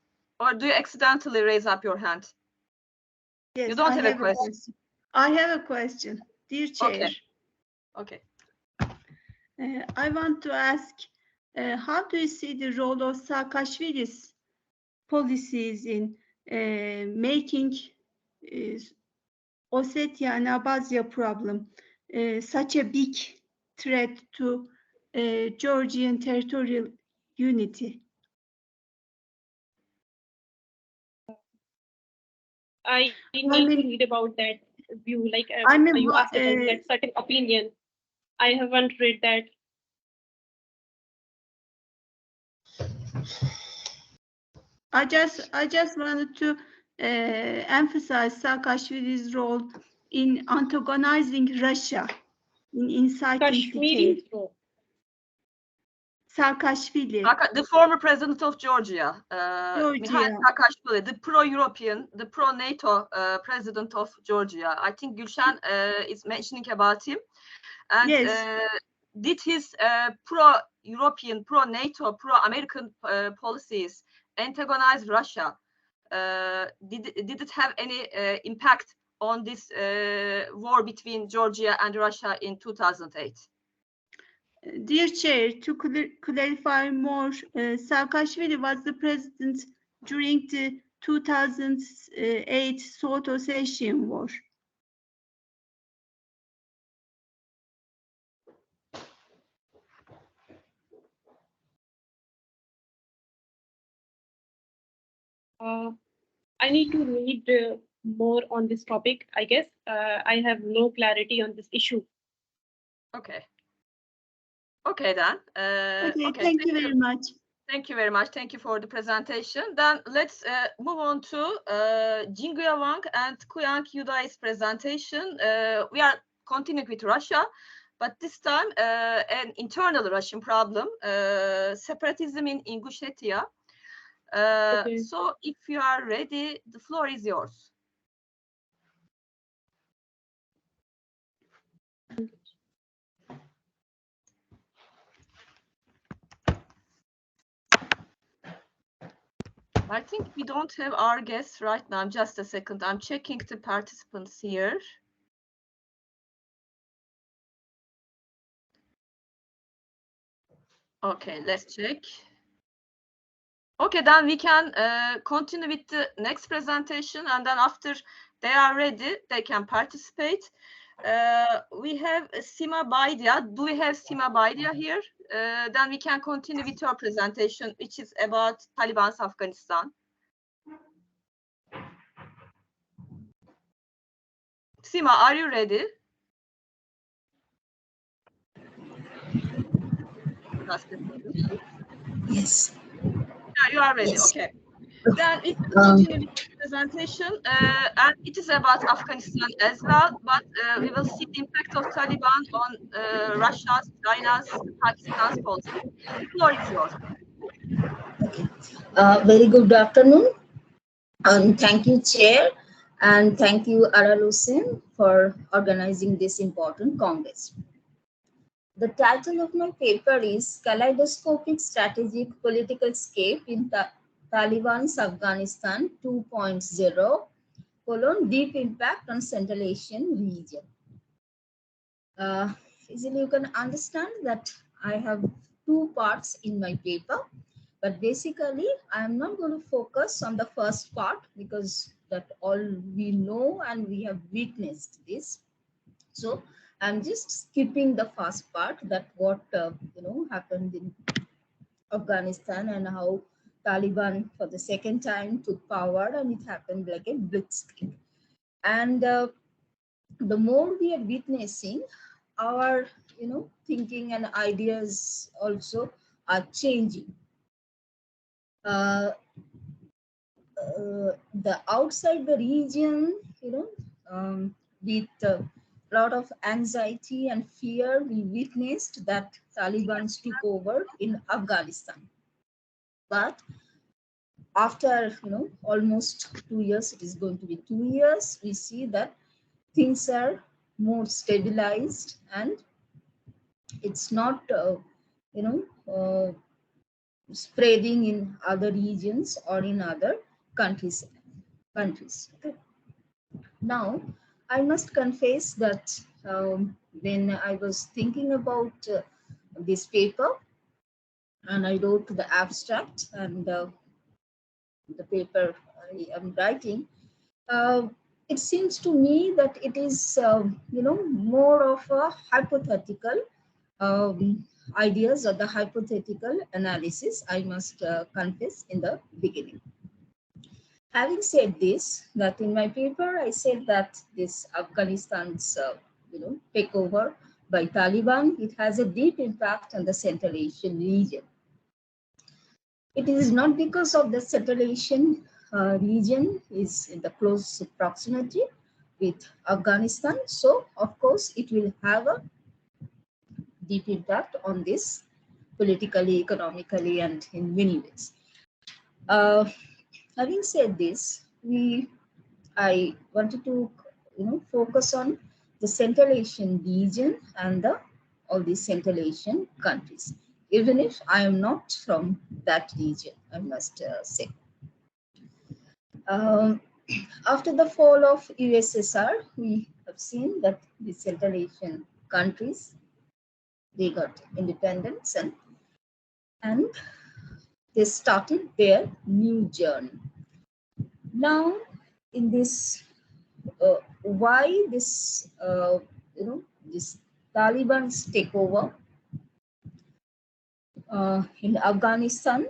Or do you accidentally raise up your hand? Yes, You don't I have a question. I have a question, dear Chair. Okay. I want to ask, how do you see the role of Saakashvili's policies in making Ossetia and Abkhazia problem such a big threat to Georgian territorial unity? I need to read about that view. Like you asked about that certain opinion. I haven't read that. I just wanted to emphasize Saakashvili's role in antagonizing Russia, in inciting decay. Saakashvili. The former president of Georgia. Mikhail Saakashvili, the pro-European, the pro-NATO president of Georgia. I think Gülşen is mentioning about him. And yes. Did his pro-European, pro-NATO, pro-American policies antagonize Russia? Did it have any impact on this war between Georgia and Russia in 2008? Dear Chair, to clarify more, Saakashvili was the president during the 2008 South-Ossetian War. I need to read more on this topic, I guess. I have no clarity on this issue. Okay. Okay then. Okay, thank you very much. Thank you very much. Thank you for the presentation. Then let's move on to Jinguya Wang and Kuyang Yudai's presentation. We are continuing with Russia, but this time an internal Russian problem, separatism in Ingushetia. Okay. So if you are ready, the floor is yours. I think we don't have our guests right now. Just a second. I'm checking the participants here. Okay, let's check. Okay, then we can continue with the next presentation, and then after they are ready, they can participate. We have Sima Baidia. Do we have Sima Baidia here? Then we can continue with your presentation, which is about Taliban's Afghanistan. Sima, are you ready? Yes. Yeah, you are ready. Yes. Okay. Then we can continue with the presentation, and it is about Afghanistan as well, but we will see the impact of Taliban on Russia's, China's, Pakistan's policy. The floor is yours. Okay. Very good afternoon. Thank you, Chair, and thank you, Aralusin, for organizing this important Congress. The title of my paper is Kaleidoscopic Strategic Political Scape in Taliban's Afghanistan 2.0, Deep Impact on Central Asian Region. Easily you can understand that I have two parts in my paper, but basically I am not going to focus on the first part because that all we know and we have witnessed this. So I'm just skipping the first part, that what happened in Afghanistan and how Taliban for the second time took power, and it happened like a blitzkrieg. And the more we are witnessing, our thinking and ideas also are changing. The outside the region, with a lot of anxiety and fear, we witnessed that Taliban took over in Afghanistan. But after almost 2 years, it is going to be 2 years, we see that things are more stabilized, and it's not spreading in other regions or in other countries. Okay. Now, I must confess that when I was thinking about this paper, and I wrote the abstract and the paper I am writing, it seems to me that it is more of a hypothetical ideas or the hypothetical analysis, I must confess in the beginning. Having said this, that in my paper I said that this Afghanistan's takeover by Taliban, it has a deep impact on the Central Asian region. It is not because of the Central Asian region is in the close proximity with Afghanistan, so of course it will have a deep impact on this politically, economically, and in many ways. Having said this, I wanted to focus on the Central Asian region and all the Central Asian countries, even if I am not from that region, I must say. After the fall of USSR, we have seen that the Central Asian countries they got independence, and they started their new journey. Now, in this, why this, this Taliban's takeover in Afghanistan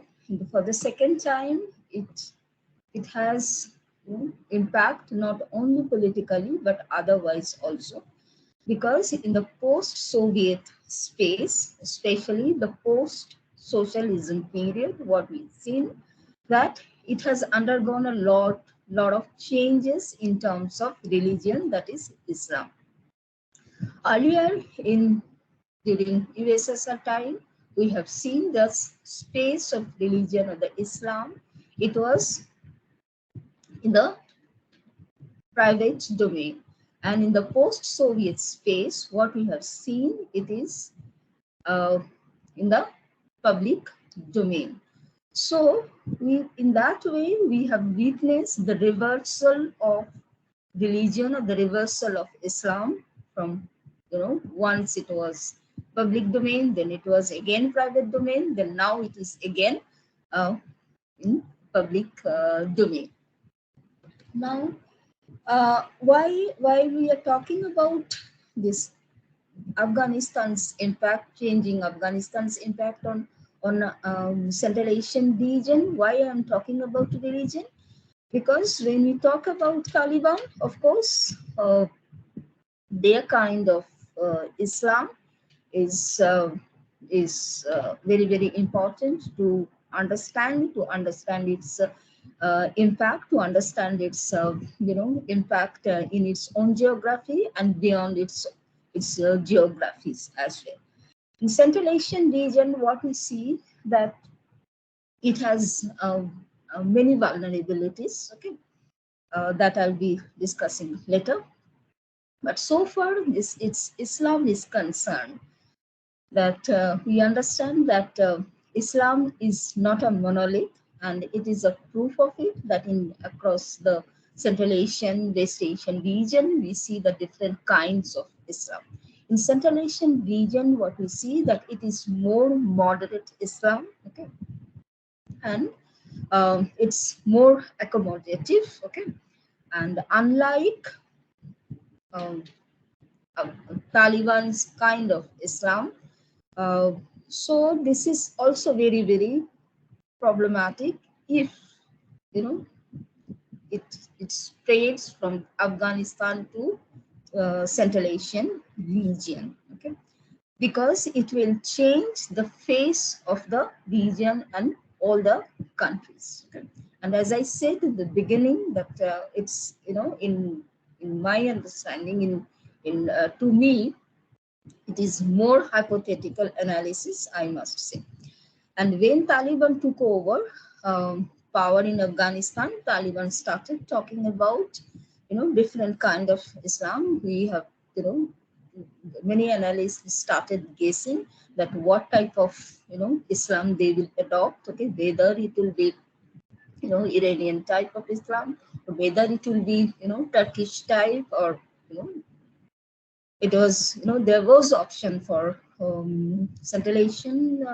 for the second time, it has impact not only politically but otherwise also, because in the post-Soviet space, especially the post-socialism period, what we've seen that it has undergone a lot of changes in terms of religion, that is Islam. Earlier during USSR time, we have seen the space of religion of the Islam. It was in the private domain. And in the post-Soviet space, what we have seen, it is in the public domain. So in that way, we have witnessed the reversal of religion, or the reversal of Islam from, once it was public domain, then it was again private domain, then now it is again in public domain. Now, why we are talking about this Afghanistan's impact, changing Afghanistan's impact on Central Asian region? Why I'm talking about religion? Because when we talk about Taliban, of course, their kind of Islam is very, very important to understand its impact, to understand its impact in its own geography and beyond its geographies as well. In Central Asian region, what we see that it has many vulnerabilities, okay, that I'll be discussing later. But so far, Islam is concerned, that we understand that Islam is not a monolith, and it is a proof of it that across the Central Asian, West Asian region, we see the different kinds of Islam. In Central Asian region, what we see that it is more moderate Islam, okay, and it's more accommodative, okay, and unlike Taliban's kind of Islam, so this is also very, very problematic if it spreads from Afghanistan to Central Asian region, okay, because it will change the face of the region and all the countries. Okay? And as I said in the beginning, that it's in my understanding, to me, it is more hypothetical analysis, I must say. And when Taliban took over power in Afghanistan, Taliban started talking about different kind of Islam. We have many analysts started guessing that what type of Islam they will adopt, okay, whether it will be Iranian type of Islam, or whether it will be Turkish type, or it was there was option for Central Asian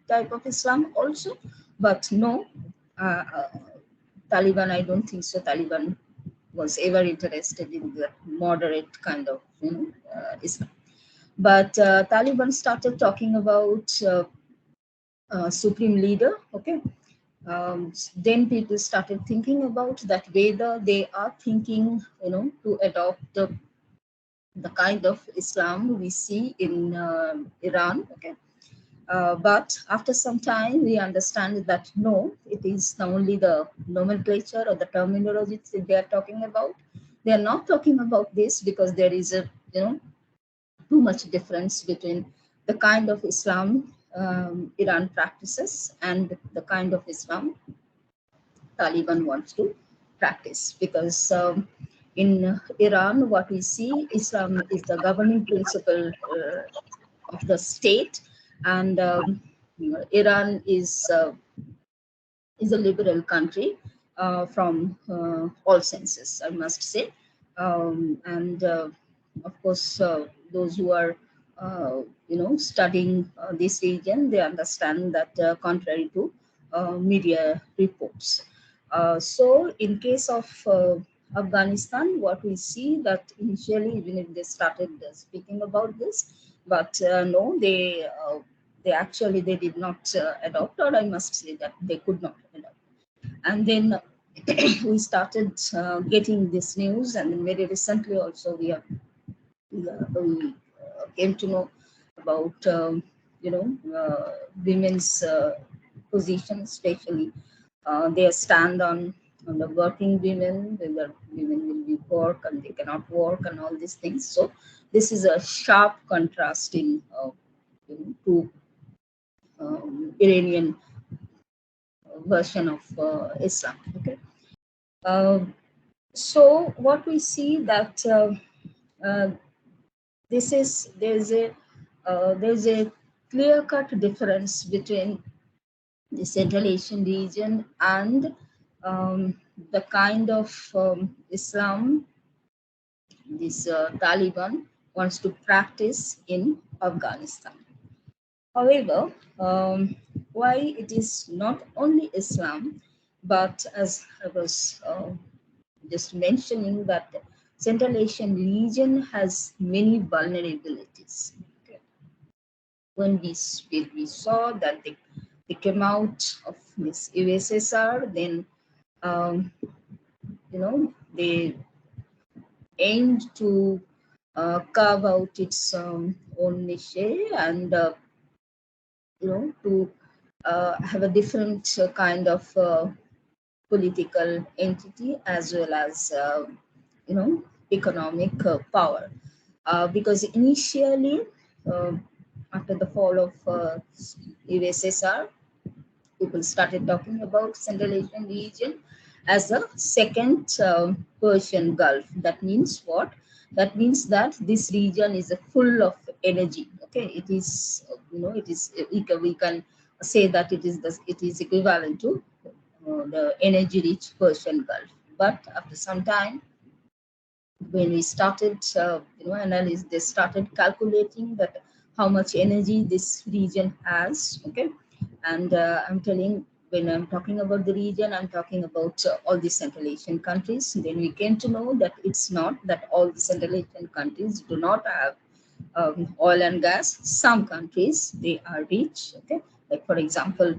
type of Islam also, but no, Taliban, I don't think so. Taliban was ever interested in the moderate kind of Islam. But Taliban started talking about supreme leader, okay. Then people started thinking about that, whether they are thinking to adopt the kind of Islam we see in Iran, okay. But after some time, we understand that no, it is not only the nomenclature or the terminology that they are talking about. They are not talking about this because there is a too much difference between the kind of Islam Iran practices and the kind of Islam Taliban wants to practice. Because in Iran, what we see, Islam is the governing principle of the state. And Iran is a liberal country from all senses, I must say. And of course, those who are studying this region, they understand that contrary to media reports. So in case of Afghanistan, what we see that initially, even if they started speaking about this, but no, they actually they did not adopt, or I must say that they could not adopt. And then we started getting this news, and then very recently also we came to know about women's position, especially their stand on the working women, whether women will be work and they cannot work and all these things. So this is a sharp contrasting to Iranian version of Islam. Okay. So what we see that uh, there's a clear-cut difference between the Central Asian region and the kind of Islam this Taliban wants to practice in Afghanistan. However, why it is not only Islam, but as I was just mentioning that Central Asian region has many vulnerabilities. Okay. When we saw that they came out of this USSR, then they aimed to carve out its own niche and to have a different kind of political entity as well as economic power. Because initially, after the fall of USSR, people started talking about Central Asian region as a second Persian Gulf. That means what? That means that this region is full of energy. Okay, it is we can say that it is equivalent to the energy-rich Persian Gulf. But after some time, when we started analyze, they started calculating that how much energy this region has. Okay, and I'm telling, when I'm talking about the region, I'm talking about all the Central Asian countries. Then we came to know that it's not that all the Central Asian countries do not have oil and gas. Some countries, they are rich. Okay, like for example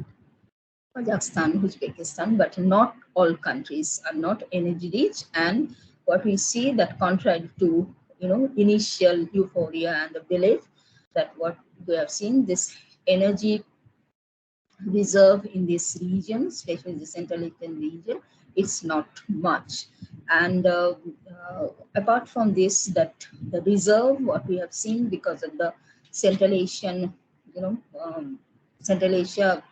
Kazakhstan, Uzbekistan, but not all countries are not energy rich. And what we see that contrary to initial euphoria and the belief that what we have seen, this energy reserve in this region, especially the Central Asian region, it's not much. And apart from this, that the reserve, what we have seen because of the Central Asian, Central Asia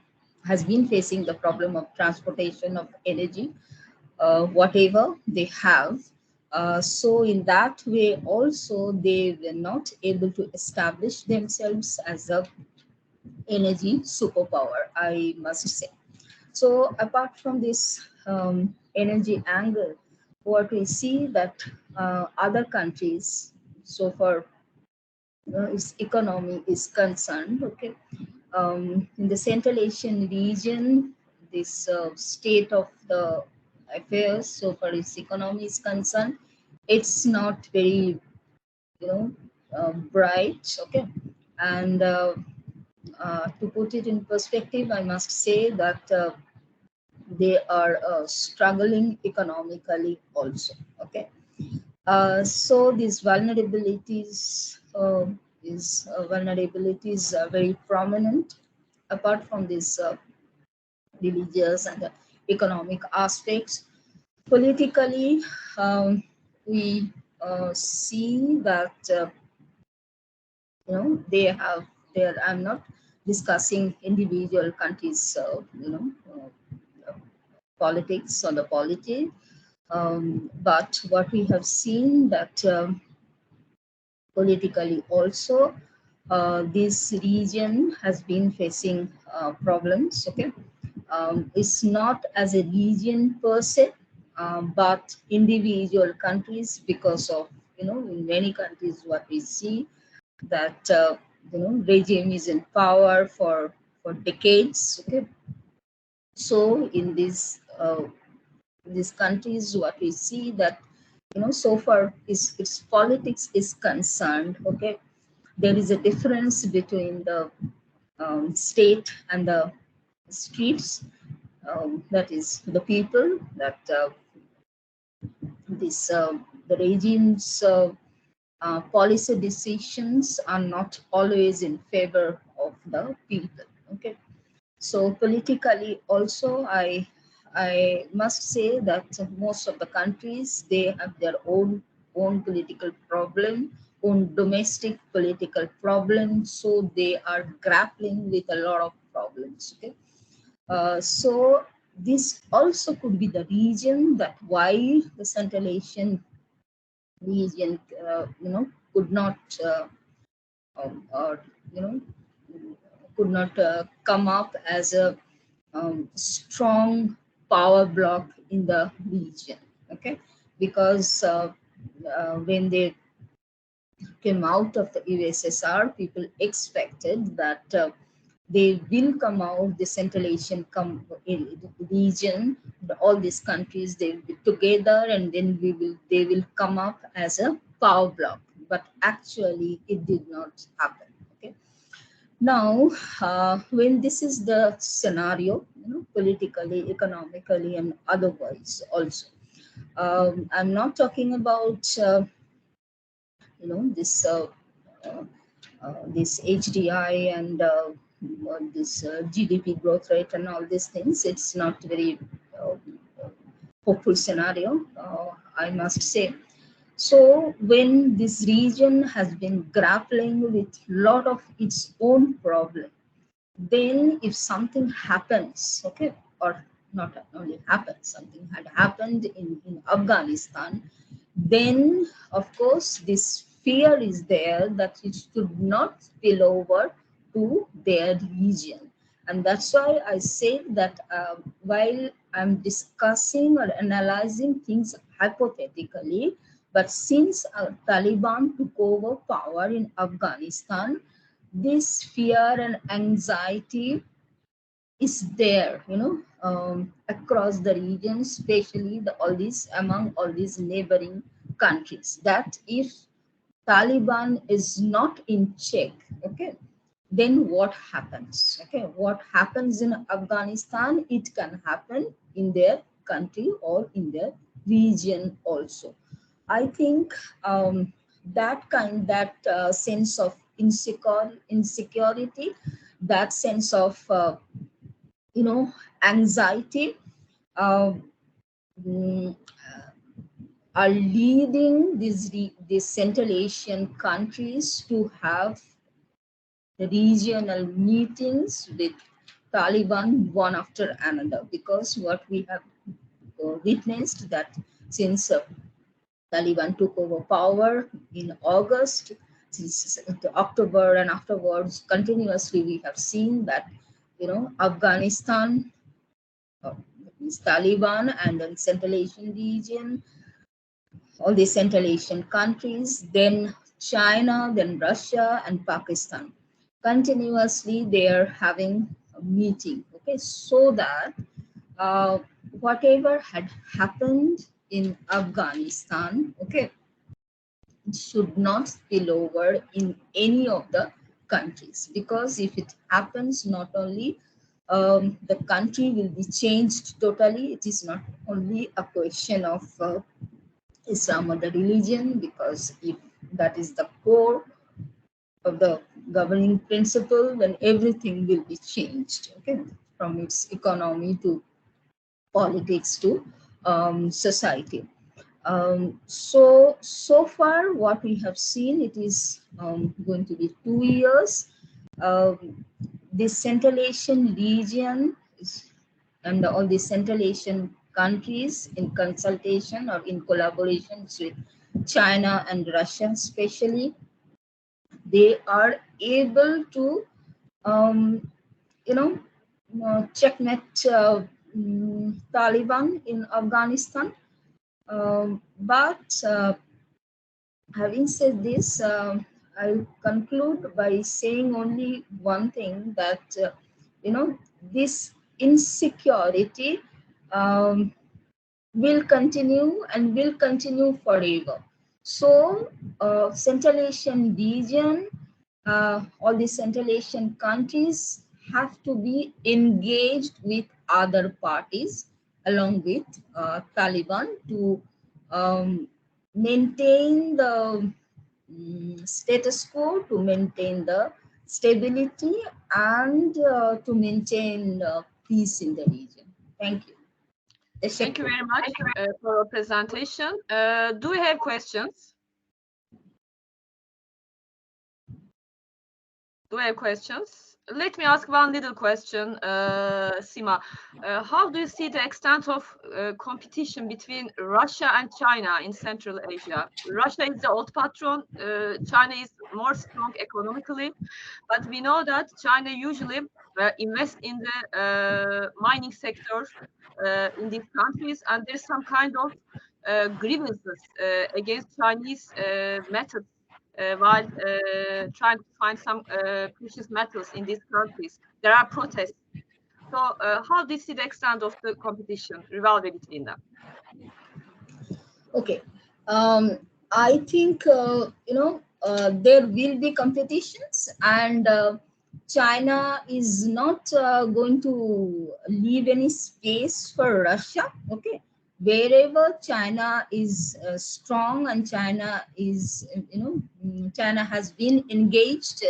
has been facing the problem of transportation of energy, whatever they have. So in that way also they were not able to establish themselves as a energy superpower, I must say. So apart from this energy angle, what we see that other countries, so far its economy is concerned, okay, in the Central Asian region, this state of the affairs, so far as economy is concerned, it's not very, bright. Okay, and to put it in perspective, I must say that they are struggling economically also. Okay, so these vulnerabilities are very prominent. Apart from these religious and economic aspects, politically, we see that they have their. I'm not discussing individual countries, politics or the polity, but what we have seen that politically also this region has been facing problems. Okay, it's not as a region per se, but individual countries, because of in many countries what we see that regime is in power for decades. Okay, so in these countries, what we see that so far is its politics is concerned. Okay, there is a difference between the state and the streets. That is the people that this the regime's policy decisions are not always in favor of the people. Okay, so politically also, I must say that most of the countries, they have their own political problem, own domestic political problem, so they are grappling with a lot of problems. Okay, so this also could be the reason that why the Central Asian region, could not, or could not come up as a strong power block in the region. Okay, because when they came out of the USSR, people expected that they will come out, the Central Asian region, all these countries, they will be together, and then they will come up as a power block. But actually, it did not happen. Okay. Now, when this is the scenario, politically, economically, and otherwise also, I'm not talking about this HDI and this GDP growth rate and all these things. It's not very hopeful scenario, I must say. So when this region has been grappling with a lot of its own problem, then if something happens, okay, or not only happens, something had happened in Afghanistan, then of course this fear is there that it should not spill over to their region. And that's why I say that while I'm discussing or analyzing things hypothetically, but since Taliban took over power in Afghanistan, this fear and anxiety is there, across the region, especially among all these neighboring countries, that if Taliban is not in check, okay, then what happens? Okay, what happens in Afghanistan, it can happen in their country or in their region also. I think that sense of insecurity, that sense of anxiety, mm, are leading these Central Asian countries to have regional meetings with Taliban one after another, because what we have witnessed that since Taliban took over power in August, since October and afterwards, continuously we have seen that Afghanistan, Taliban, and then Central Asian region, all the Central Asian countries, then China, then Russia and Pakistan. Continuously, they are having a meeting, okay, so that whatever had happened in Afghanistan, okay, it should not spill over in any of the countries, because if it happens, not only the country will be changed totally, it is not only a question of Islam or the religion, because if that is the core of the governing principle, then everything will be changed, okay, from its economy to politics to society. So far what we have seen, it is going to be 2 years. This Central Asian region and all the Central Asian countries, in consultation or in collaboration with China and Russia especially, they are able to checkmate Taliban in Afghanistan. But having said this, I'll conclude by saying only one thing that, this insecurity um, will continue and will continue forever. So, Central Asian region, all the Central Asian countries have to be engaged with other parties along with Taliban to maintain the status quo, to maintain the stability, and to maintain peace in the region. Thank you. Thank you very much for your presentation. Do we have questions? Do we have questions? Let me ask one little question, Sima. How do you see the extent of competition between Russia and China in Central Asia? Russia is the old patron. China is more strong economically, but we know that China usually invests in the mining sector in these countries, and there's some kind of grievances against Chinese methods while trying to find some precious metals in these countries. There are protests. So how do you see the extent of the competition, rivalry between them? Okay. I think, there will be competitions, and China is not going to leave any space for Russia. Okay. Wherever China is strong and China is, China has been engaged,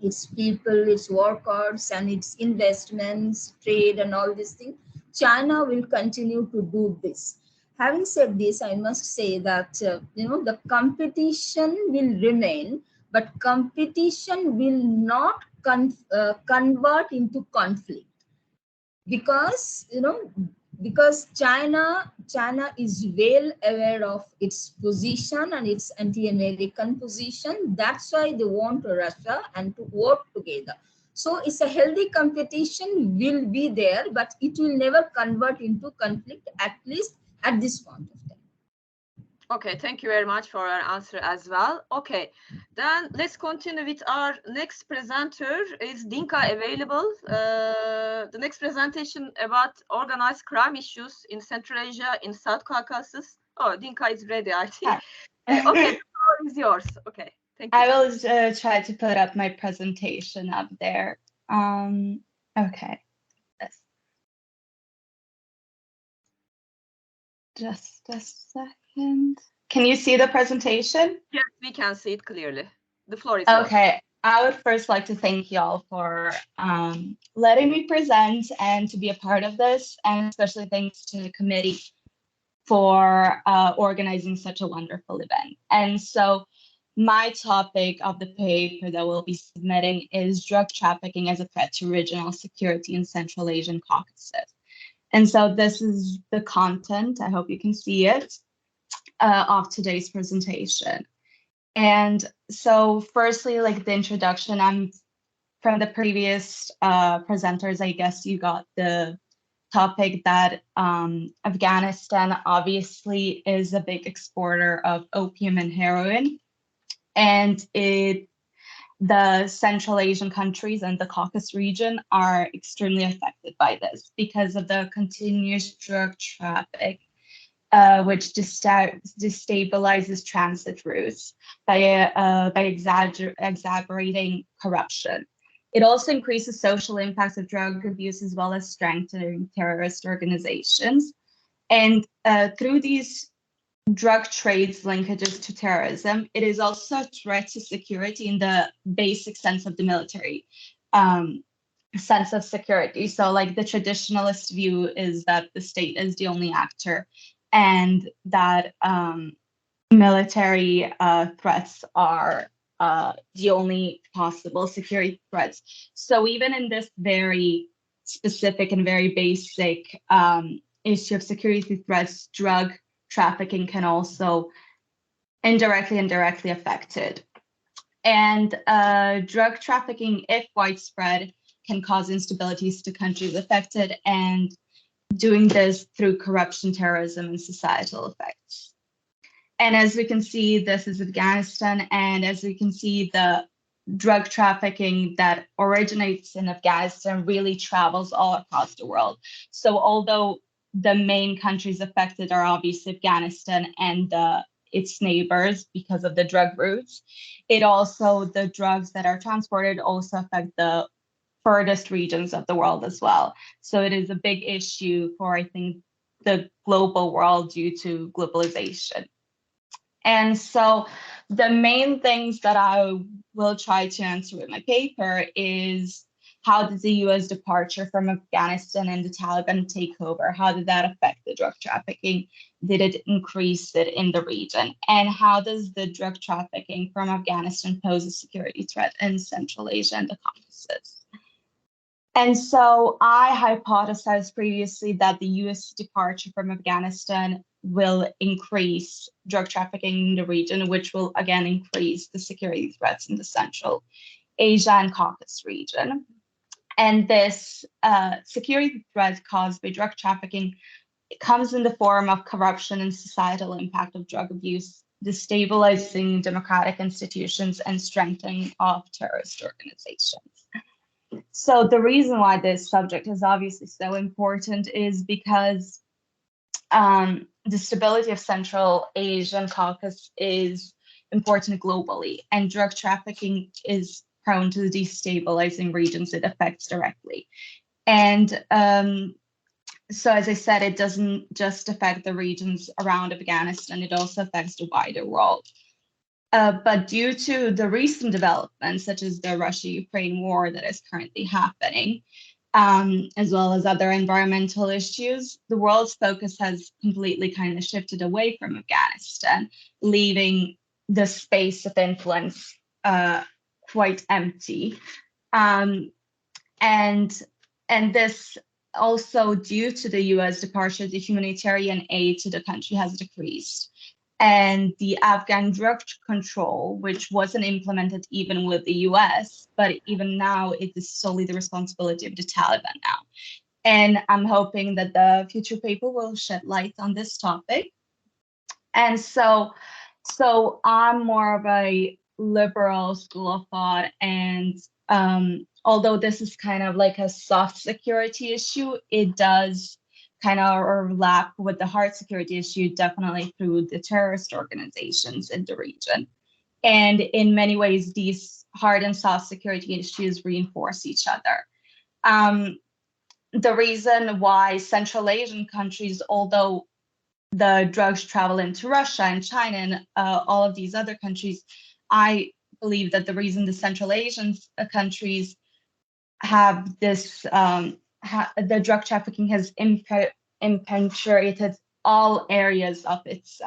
its people, its workers, and its investments, trade, and all these things, China will continue to do this. Having said this, I must say that the competition will remain, but competition will not convert into conflict, because China is well aware of its position and its anti-American position. That's why they want Russia and to work together. So it's a healthy competition will be there, but it will never convert into conflict, at least at this point of time. Okay, thank you very much for your answer as well. Okay, then let's continue with our next presenter. Is Dinka available? The next presentation about organized crime issues in Central Asia, in South Caucasus. Oh, Dinka is ready, I think. Okay, the floor is yours. Okay, thank you. I will try to put up my presentation up there. Okay. Just a second. Can you see the presentation? Yes, we can see it clearly. The floor is yours. Okay. I would first like to thank y'all for letting me present and to be a part of this, and especially thanks to the committee for organizing such a wonderful event. And so my topic of the paper that we'll be submitting is drug trafficking as a threat to regional security in Central Asian Caucasus. And so this is the content, I hope you can see it, of today's presentation. And so firstly, like the introduction, I'm from the previous presenters, I guess you got the topic that Afghanistan obviously is a big exporter of opium and heroin. And the Central Asian countries and the Caucasus region are extremely affected by this because of the continuous drug traffic, which destabilizes transit routes by exacerbating corruption. It also increases social impacts of drug abuse as well as strengthening terrorist organizations. And through these drug trades linkages to terrorism, it is also a threat to security in the basic sense of the military sense of security. So like the traditionalist view is that the state is the only actor and that military threats are the only possible security threats. So even in this very specific and very basic issue of security threats, drug trafficking can also indirectly and directly affect it. And drug trafficking, if widespread, can cause instabilities to countries affected, and doing this through corruption, terrorism, and societal effects. And as we can see, this is Afghanistan. And as we can see, the drug trafficking that originates in Afghanistan really travels all across the world. So although the main countries affected are obviously Afghanistan and its neighbors because of the drug routes, the drugs that are transported also affect the furthest regions of the world as well. So it is a big issue for, I think, the global world due to globalization. And so the main things that I will try to answer with my paper is, how did the US departure from Afghanistan and the Taliban takeover, how did that affect the drug trafficking? Did it increase it in the region? And how does the drug trafficking from Afghanistan pose a security threat in Central Asia and the Caucasus? And so I hypothesized previously that the US departure from Afghanistan will increase drug trafficking in the region, which will again increase the security threats in the Central Asia and Caucasus region. And this security threat caused by drug trafficking comes in the form of corruption and societal impact of drug abuse, destabilizing democratic institutions and strengthening of terrorist organizations. So the reason why this subject is obviously so important is because the stability of Central Asia and Caucasus is important globally, and drug trafficking is prone to destabilizing regions it affects directly. And so, as I said, it doesn't just affect the regions around Afghanistan, it also affects the wider world. But due to the recent developments, such as the Russia-Ukraine war that is currently happening, as well as other environmental issues, the world's focus has completely kind of shifted away from Afghanistan, leaving the space of influence quite empty. And this also, due to the US departure, the humanitarian aid to the country has decreased. And the Afghan drug control, which wasn't implemented even with the US, but even now it is solely the responsibility of the Taliban now. And I'm hoping that the future paper will shed light on this topic. And so I'm more of a liberal school of thought, and although this is kind of like a soft security issue, it does kind of overlap with the hard security issue, definitely through the terrorist organizations in the region. And in many ways, these hard and soft security issues reinforce each other. The reason why Central Asian countries, although the drugs travel into Russia and China and all of these other countries, I believe that the reason the Central Asian countries have this, the drug trafficking has impenetrated all areas of its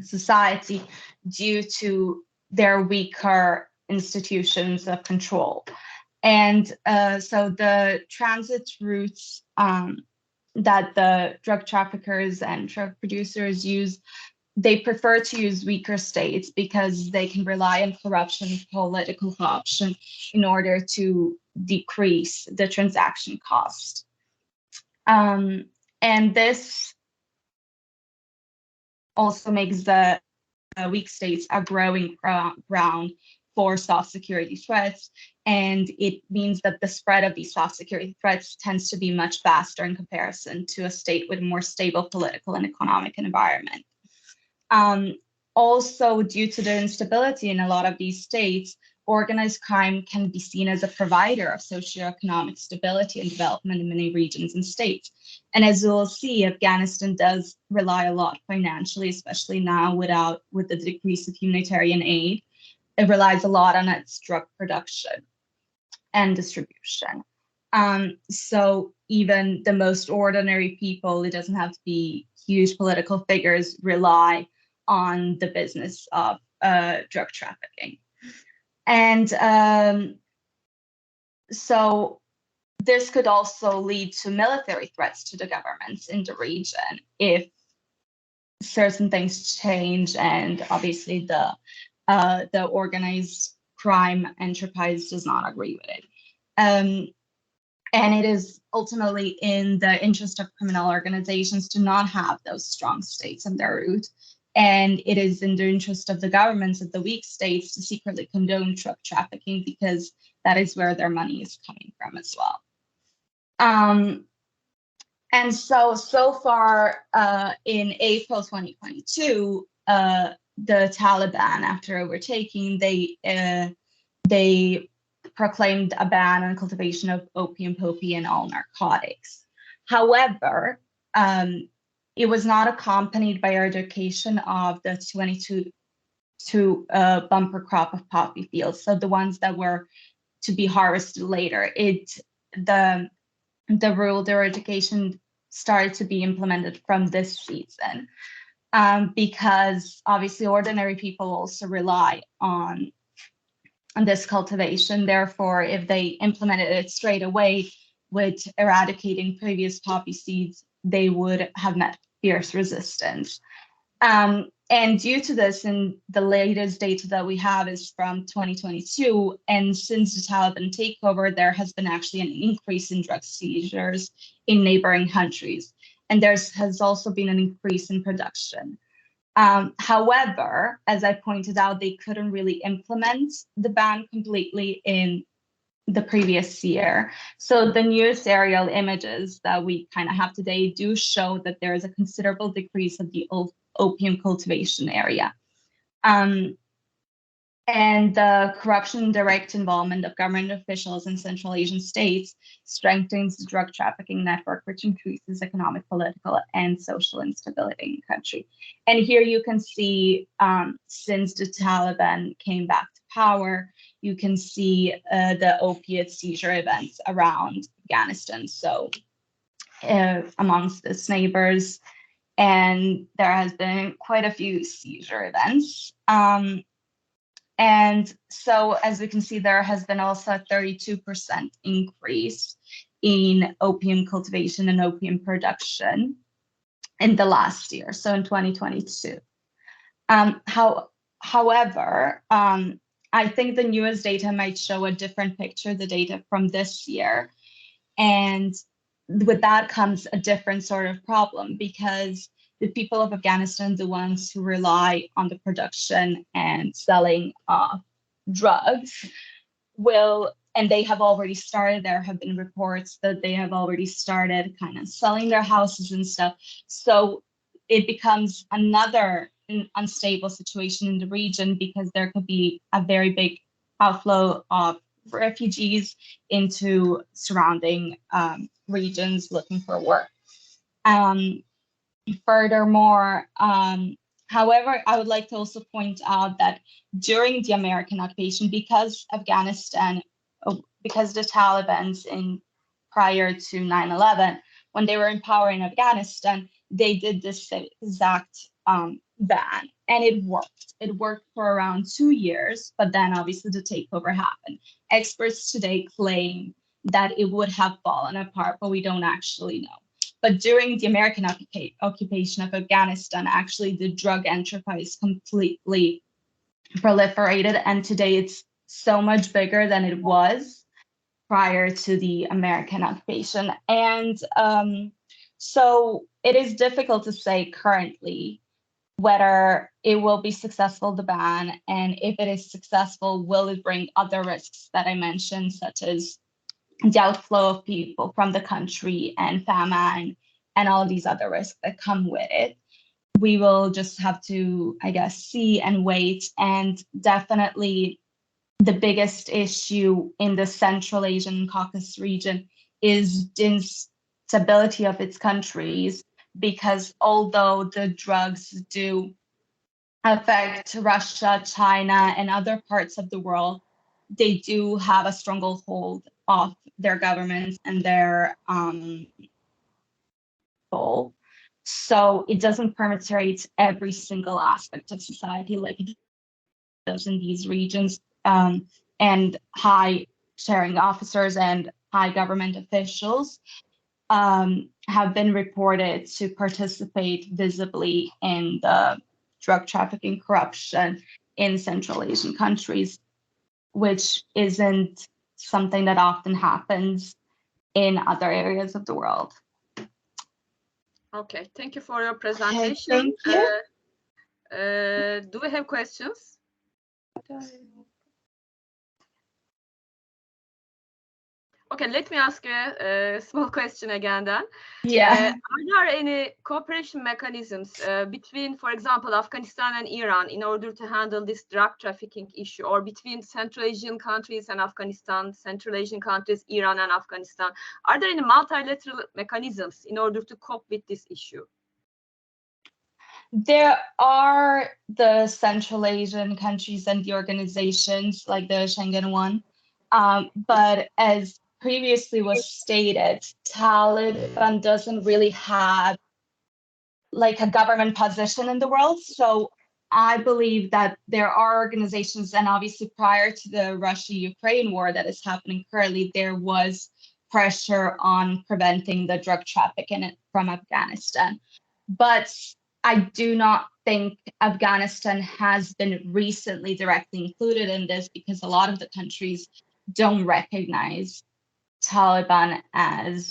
society due to their weaker institutions of control. And so the transit routes that the drug traffickers and drug producers use, they prefer to use weaker states because they can rely on corruption, political corruption, in order to decrease the transaction cost. And this also makes the weak states a growing ground for soft security threats. And it means that the spread of these soft security threats tends to be much faster in comparison to a state with a more stable political and economic environment. Also, due to the instability in a lot of these states, organized crime can be seen as a provider of socioeconomic stability and development in many regions and states. And as we'll see, Afghanistan does rely a lot financially, especially now with the decrease of humanitarian aid. It relies a lot on its drug production and distribution. So even the most ordinary people, it doesn't have to be huge political figures, rely on the business of drug trafficking. And so this could also lead to military threats to the governments in the region if certain things change, and obviously the organized crime enterprise does not agree with it. And it is ultimately in the interest of criminal organizations to not have those strong states in their route. And it is in the interest of the governments of the weak states to secretly condone drug trafficking because that is where their money is coming from as well. And so far in April 2022, the Taliban, after overtaking, they proclaimed a ban on cultivation of opium, poppy, and all narcotics. However, it was not accompanied by eradication of the 22 bumper crop of poppy fields, so the ones that were to be harvested later. The eradication started to be implemented from this season, because obviously ordinary people also rely on this cultivation. Therefore, if they implemented it straight away with eradicating previous poppy seeds, they would have met fierce resistance. And due to this, and the latest data that we have is from 2022, and since the Taliban takeover, there has been actually an increase in drug seizures in neighboring countries. And there has also been an increase in production. However, as I pointed out, they couldn't really implement the ban completely in the previous year. So the newest aerial images that we kind of have today do show that there is a considerable decrease of the opium cultivation area. And the corruption and direct involvement of government officials in Central Asian states strengthens the drug trafficking network, which increases economic, political, and social instability in the country. And here you can see, since the Taliban came back to power, you can see the opiate seizure events around Afghanistan. So amongst its neighbors, and there has been quite a few seizure events. And so, as we can see, there has been also a 32% increase in opium cultivation and opium production in the last year, so in 2022. However, I think the newest data might show a different picture, the data from this year. And with that comes a different sort of problem, because the people of Afghanistan, the ones who rely on the production and selling of drugs, and they have already started, there have been reports that they have already started kind of selling their houses and stuff. So it becomes another unstable situation in the region, because there could be a very big outflow of refugees into surrounding regions looking for work. Furthermore, however, I would like to also point out that during the American occupation, because the Taliban prior to 9/11, when they were in power in Afghanistan, they did this exact ban, and it worked. It worked for around 2 years, but then obviously the takeover happened. Experts today claim that it would have fallen apart, but we don't actually know. But during the American occupation of Afghanistan, actually the drug enterprise completely proliferated, and today it's so much bigger than it was prior to the American occupation. And so it is difficult to say currently whether it will be successful, the ban, and if it is successful, will it bring other risks that I mentioned, such as the outflow of people from the country and famine and all these other risks that come with it. We will just have to, I guess, see and wait. And definitely the biggest issue in the Central Asian Caucasus region is the instability of its countries, because although the drugs do affect Russia, China, and other parts of the world, they do have a stronghold of their governments and their goal. So it doesn't penetrate every single aspect of society like it does in these regions. And high sharing officers and high government officials have been reported to participate visibly in the drug trafficking corruption in Central Asian countries, which isn't something that often happens in other areas of the world. Okay, thank you for your presentation. Thank you. Do we have questions? Okay, let me ask a small question again then. Yeah. Are there any cooperation mechanisms between, for example, Afghanistan and Iran in order to handle this drug trafficking issue, or between Central Asian countries and Afghanistan, Central Asian countries, Iran and Afghanistan? Are there any multilateral mechanisms in order to cope with this issue? There are the Central Asian countries and the organizations like the Schengen one. But as previously was stated, Taliban doesn't really have like a government position in the world. So I believe that there are organizations, and obviously prior to the Russia-Ukraine war that is happening currently, there was pressure on preventing the drug trafficking from Afghanistan. But I do not think Afghanistan has been recently directly included in this because a lot of the countries don't recognize Taliban as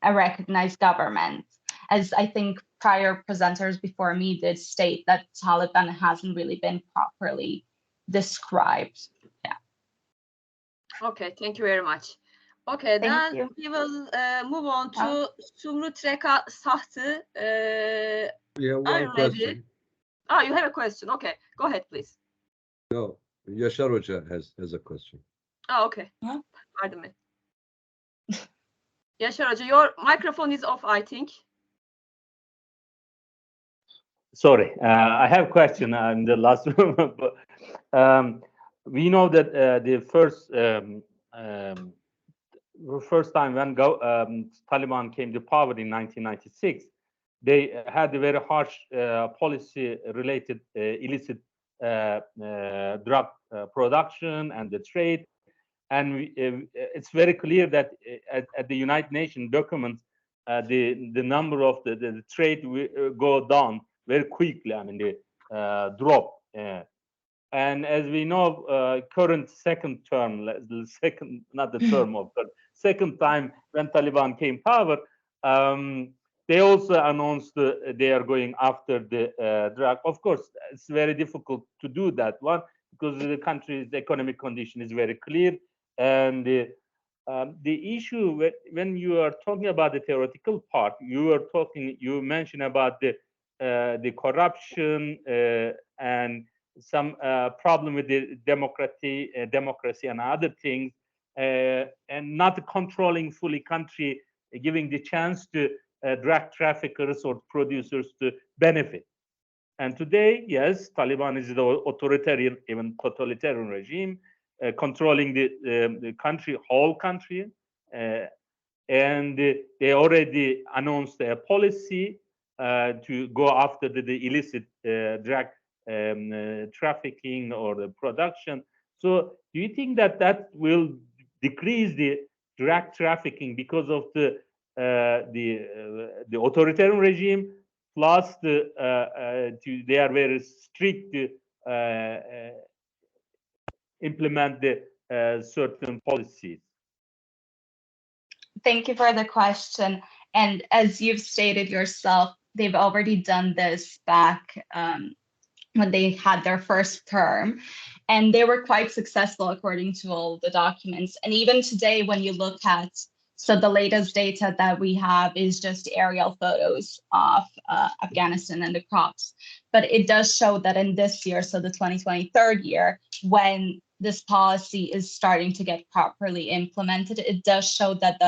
a recognized government. As I think prior presenters before me did state that Taliban hasn't really been properly described. Yeah. Okay, thank you very much. Okay, Thank then you. we will move on to Sumrut Reka Sahtı. We have Are one you ready? question. Oh, you have a question. Okay, go ahead, please. No, Yashar Hoca has a question. Oh, okay. Huh? Pardon me. Yaşar Hoca, your microphone is off, I think. Sorry, I have a question in the last room. But, we know that the first time when Taliban came to power in 1996, they had a very harsh policy related illicit drug production and the trade. And it's very clear that at the United Nations documents, the number of the trade will go down very quickly. I mean, the drop. And as we know, current second term, not the term of, but second time when Taliban came power, they also announced they are going after the drug. Of course, it's very difficult to do that one because the country's economic condition is very clear. And the issue when you are talking about the theoretical part, you mentioned about the corruption and some problem with the democracy and other things, and not controlling fully country, giving the chance to drug traffickers or producers to benefit. And today, yes, Taliban is the authoritarian, even totalitarian regime, controlling the country, whole country, and they already announced a policy to go after the illicit drug trafficking or the production. So do you think that that will decrease the drug trafficking because of the authoritarian regime, plus they are very strict to implement the certain policies? Thank you for the question. And as you've stated yourself, they've already done this back when they had their first term, and they were quite successful according to all the documents. And even today, when you look at, so the latest data that we have is just aerial photos of Afghanistan and the crops. But it does show that in this year, so the 2023 year, when this policy is starting to get properly implemented, it does show that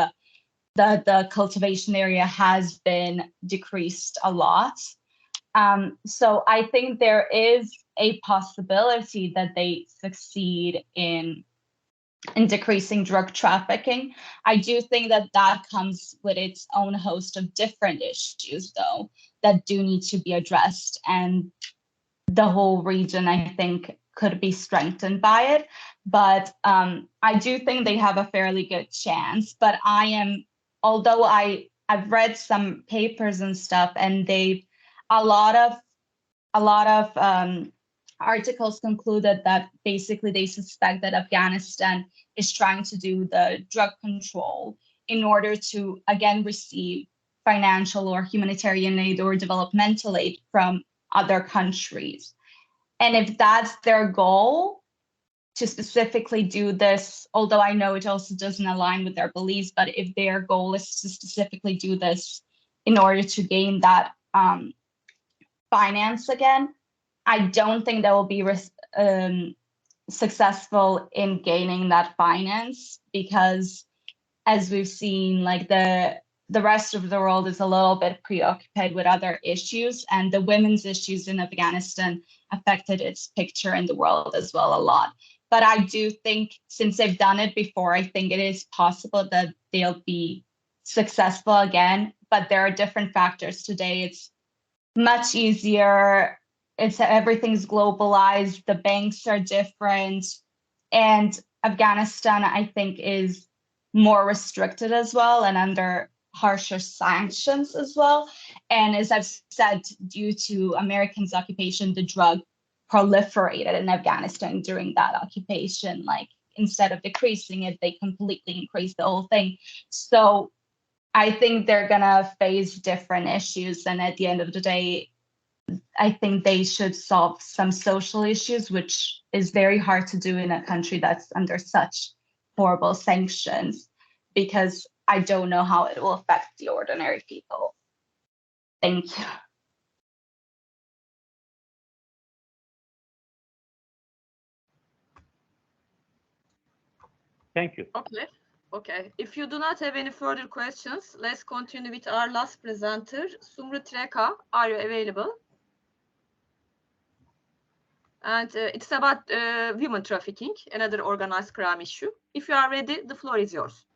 the cultivation area has been decreased a lot. So I think there is a possibility that they succeed in decreasing drug trafficking. I do think that that comes with its own host of different issues, though, that do need to be addressed. And the whole region, I think, could be strengthened by it. But I do think they have a fairly good chance. But although I've read some papers and stuff, and a lot of articles concluded that basically they suspect that Afghanistan is trying to do the drug control in order to, again, receive financial or humanitarian aid or developmental aid from other countries. And if that's their goal, to specifically do this, although I know it also doesn't align with their beliefs, but if their goal is to specifically do this in order to gain that finance again, I don't think they will be successful in gaining that finance, because as we've seen, like the rest of the world is a little bit preoccupied with other issues, and the women's issues in Afghanistan affected its picture in the world as well a lot. But I do think, since they've done it before, I think it is possible that they'll be successful again. But there are different factors today. It's much easier. Everything's globalized. The banks are different. And Afghanistan, I think, is more restricted as well and under harsher sanctions as well. And as I've said, due to Americans' occupation, the drug proliferated in Afghanistan during that occupation. Like, instead of decreasing it, they completely increased the whole thing. So I think they're gonna face different issues. And at the end of the day, I think they should solve some social issues, which is very hard to do in a country that's under such horrible sanctions, because I don't know how it will affect the ordinary people. Thank you. Thank you. Okay. If you do not have any further questions, let's continue with our last presenter, Sumru Treka. Are you available? And it's about human trafficking, another organized crime issue. If you are ready, the floor is yours.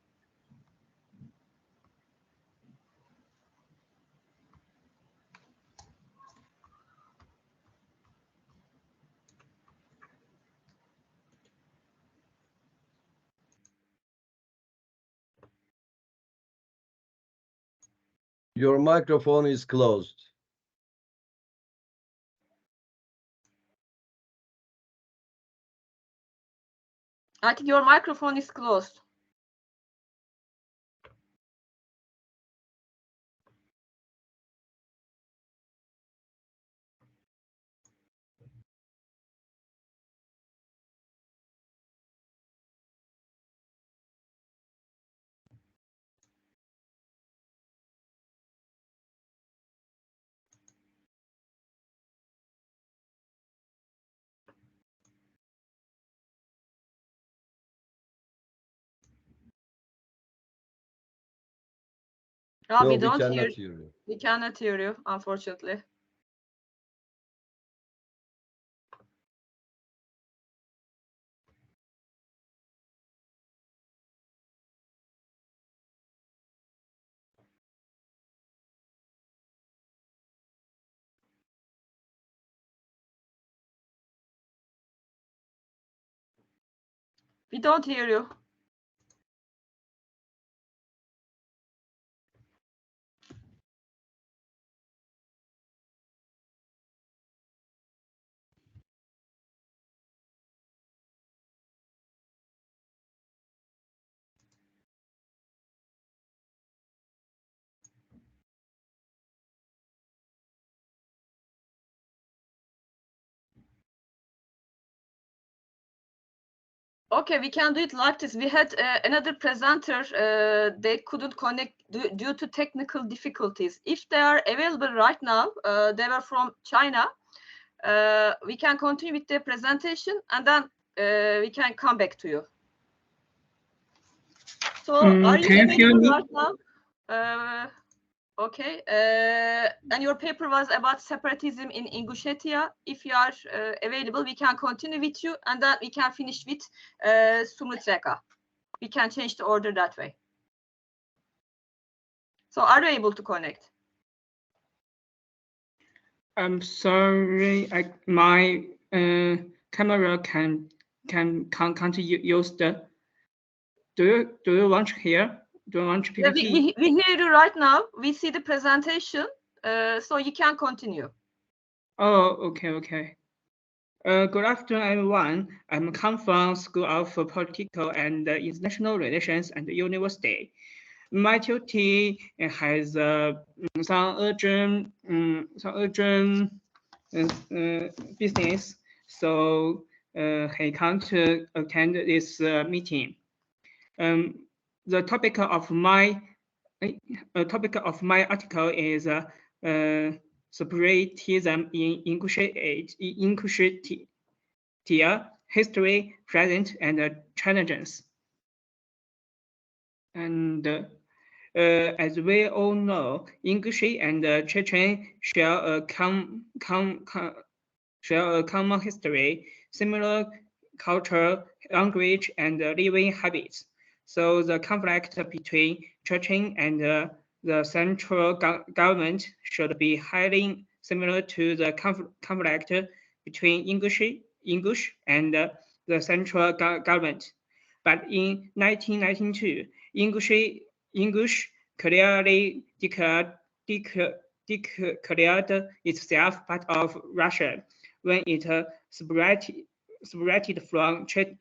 Your microphone is closed. I think your microphone is closed. No, we don't hear you. We cannot hear you, unfortunately. We don't hear you. Okay, we can do it like this. We had another presenter. They couldn't connect due to technical difficulties. If they are available right now, they were from China. We can continue with the presentation, and then we can come back to you. So, are you available right now? Okay, and your paper was about separatism in Ingushetia. If you are available, we can continue with you, and then we can finish with Sumru Treka. We can change the order that way. So, are you able to connect? I'm sorry, my camera can't use the. Do you want to hear? Do you want to PPT? We hear you right now. We see the presentation, so you can continue. Oh, okay. Good afternoon, everyone. I'm come from School of Political and International Relations and University. My duty has some urgent business, so he can't attend this meeting. The topic of my article is separatism in Ingushetia, history, present, and challenges. And as we all know, Ingushet and Chechen share a common history, similar culture, language, and living habits. So the conflict between Chechen and the central government should be highly similar to the conflict between English and the central government. But in 1992, English clearly declared itself part of Russia when it separated from Chechen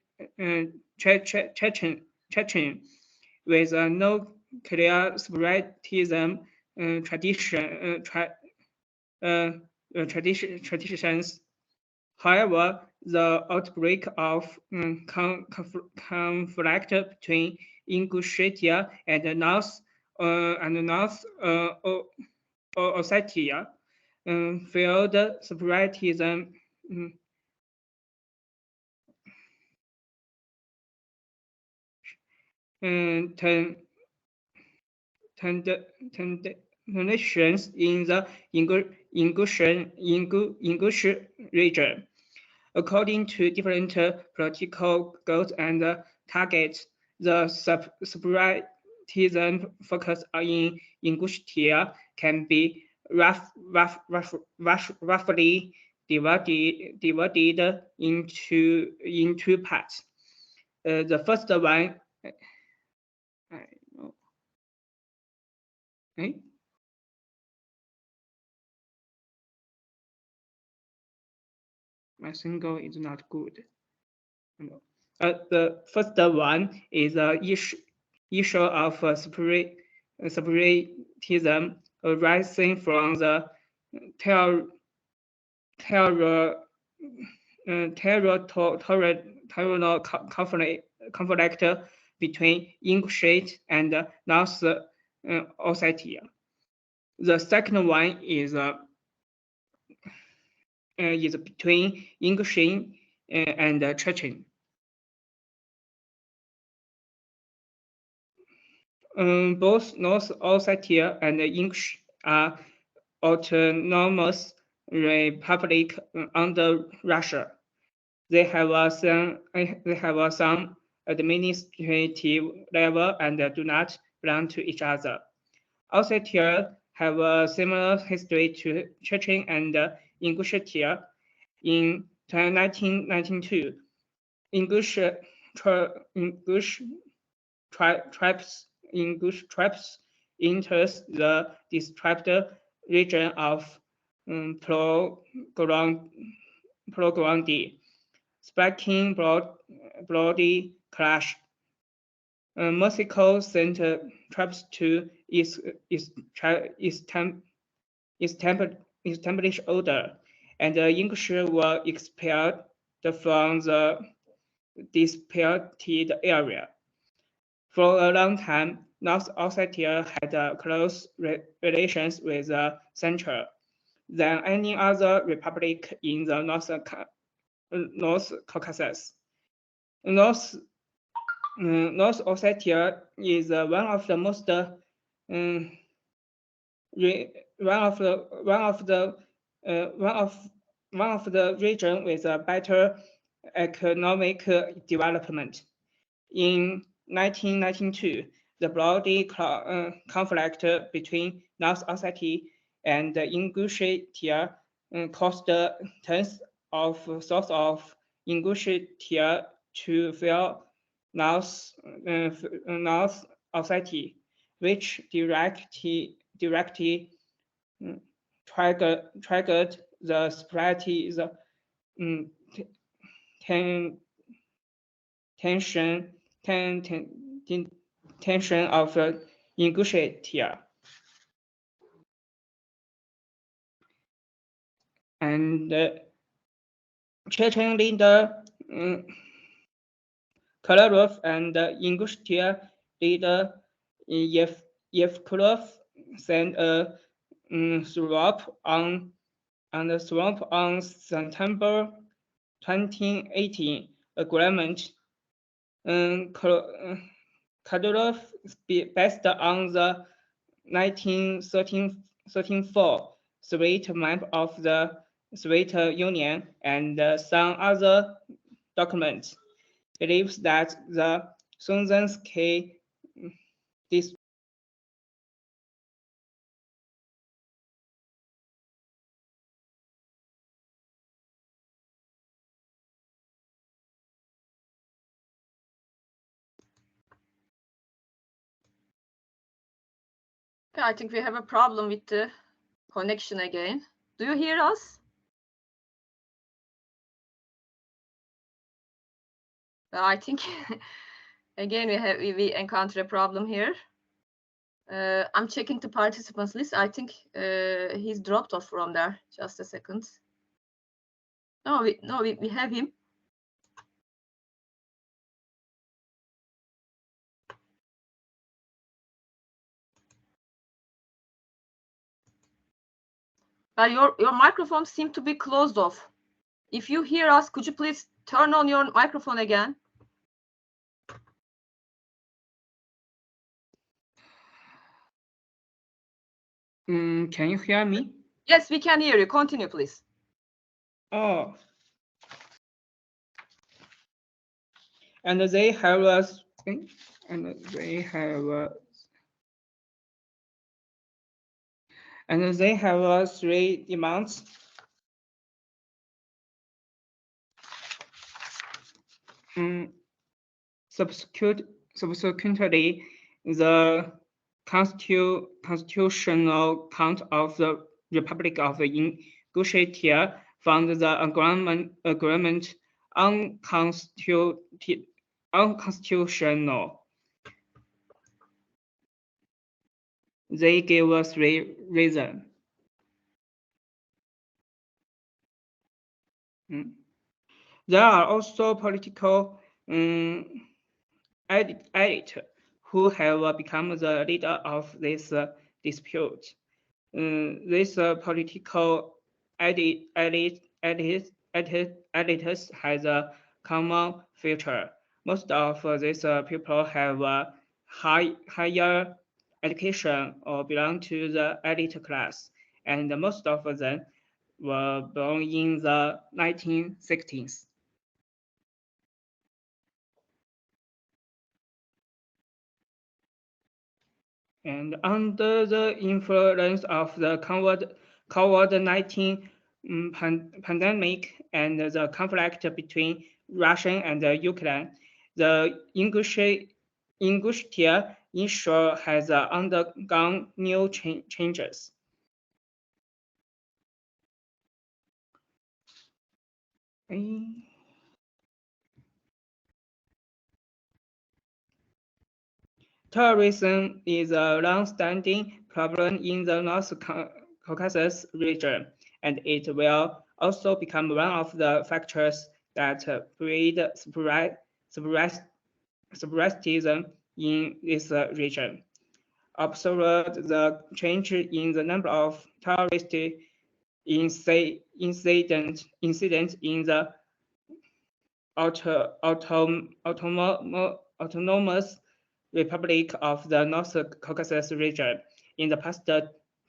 with no clear separatism traditions. However, the outbreak of conflict between Ingushetia and North Ossetia failed separatism tensions in the Ingush region. According to different political goals and targets, the separatism focus in Ingushetia can be roughly divided into parts. The first one, my single is not good. The first one is the issue of separatism arising from the territorial conflict between Ingushet and North Ossetia. The second one is between Ingushet and Chechen. Both North Ossetia and Ingush are autonomous republics under Russia. They have some administrative level and do not belong to each other. Ossetia have a similar history to Chechen and Ingushetia. In 1992, Ingush tribes enters the disturbed region of Pro-Grandi, sparking bloody clash. Moscow sent troops to establish order, and the English were expelled from the disputed area. For a long time, North Ossetia had close relations with the Central than any other republic in the North Caucasus. North Ossetia is one of the most one of the region with a better economic development. In 1992, the bloody conflict between North Ossetia and Ingushetia caused tens of thousands of Ingushetia to flee North Ossetia, which directly triggered the separatism tension of Ingushetia. and Chechen leader Kolarov and Ingushetia leader Yevkulov sent a swap on September 2018 agreement. Kadyrov, based on the 1934 Soviet map of the Soviet Union and some other documents, believes that the Sonzensky Okay, I think we have a problem with the connection again. Do you hear us? I think again we encounter a problem here. I'm checking the participants list. I think he's dropped off from there. Just a second. No, we have him. But your microphone seemed to be closed off. If you hear us, could you please turn on your microphone again? Can you hear me? Yes, we can hear you. Continue, please. Oh. And they have three demands. Subsequently, the constitutional count of the Republic of Ingushetia found the agreement unconstitutional. They gave us three reasons. There are also political elite who have become the leader of this dispute. This political elites has a common feature. Most of these people have higher education or belong to the elite class, and most of them were born in the 1960s. And under the influence of the COVID-19 pandemic and the conflict between Russia and Ukraine, the Ingushetia issue has undergone new changes. Terrorism is a long-standing problem in the North Caucasus region, and it will also become one of the factors that breed separatism in this region. Observe the change in the number of terrorist incidents in the autonomous Republic of the North Caucasus region in the past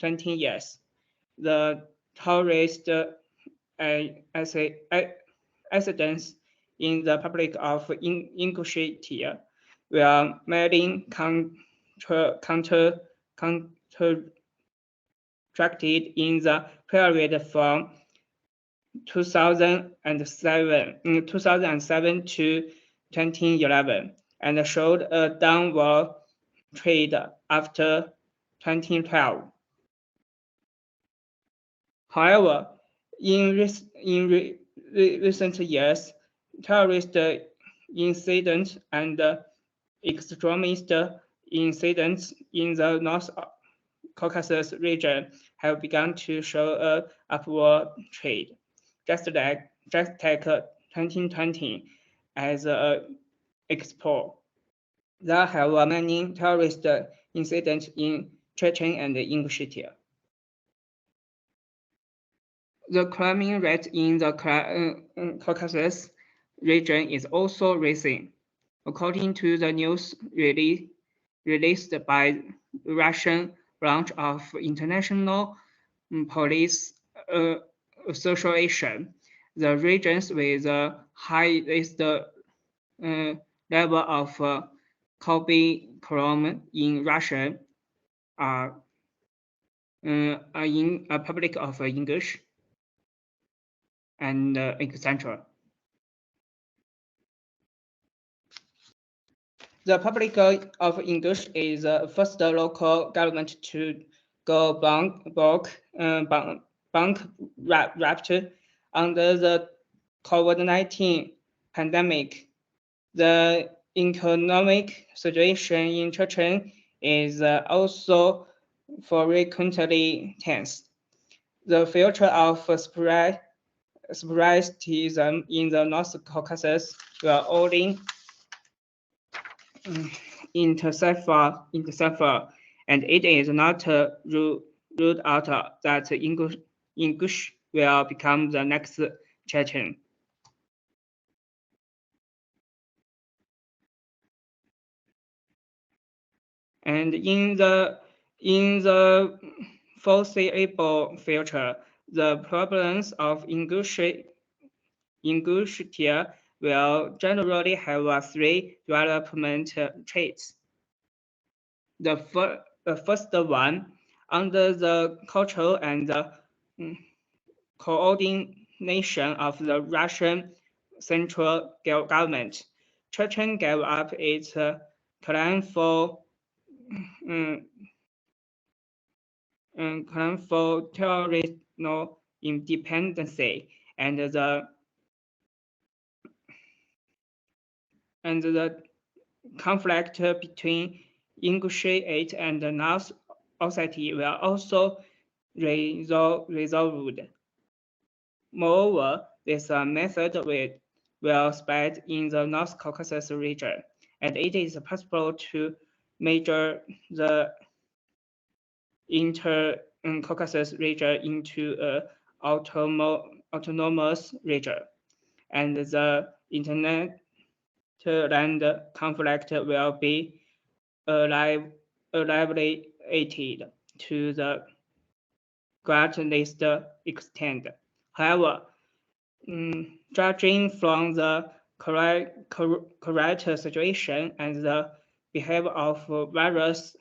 20 years. The terrorist incidents in the Republic of Ingushetia were mainly contracted in the period from 2007 to 2011 and showed a downward trend after 2012. However, in recent years, terrorist incidents and extremist incidents in the North Caucasus region have begun to show a upward trend. Just take 2020 as an example. There have many terrorist incidents in Chechen and Ingushetia. The crime rate in the Caucasus region is also rising. According to the news released by Russian branch of International Police Association, the regions with the highest level of crime in Russia are in a public of English and etc. The public of English is the first local government to go bankrupt under the COVID-19 pandemic. The economic situation in Chechen is also frequently tense. The future of separatism in the North Caucasus will only intercipher, and it is not ruled out that English will become the next Chechen. And in the foreseeable future, the problems of Ingushetia will generally have three development traits. The first one, under the control and the coordination of the Russian central government, Chechen gave up its claim for territorial independence, and the conflict between Ingushiate and North Ossetia will also resolved. Moreover, this method will spread in the North Caucasus region, and it is possible to measure the inter-Caucasus region into an autonomous region, and the internet land conflict will be alleviated to the greatest extent. However, judging from the correct situation and the behavior of various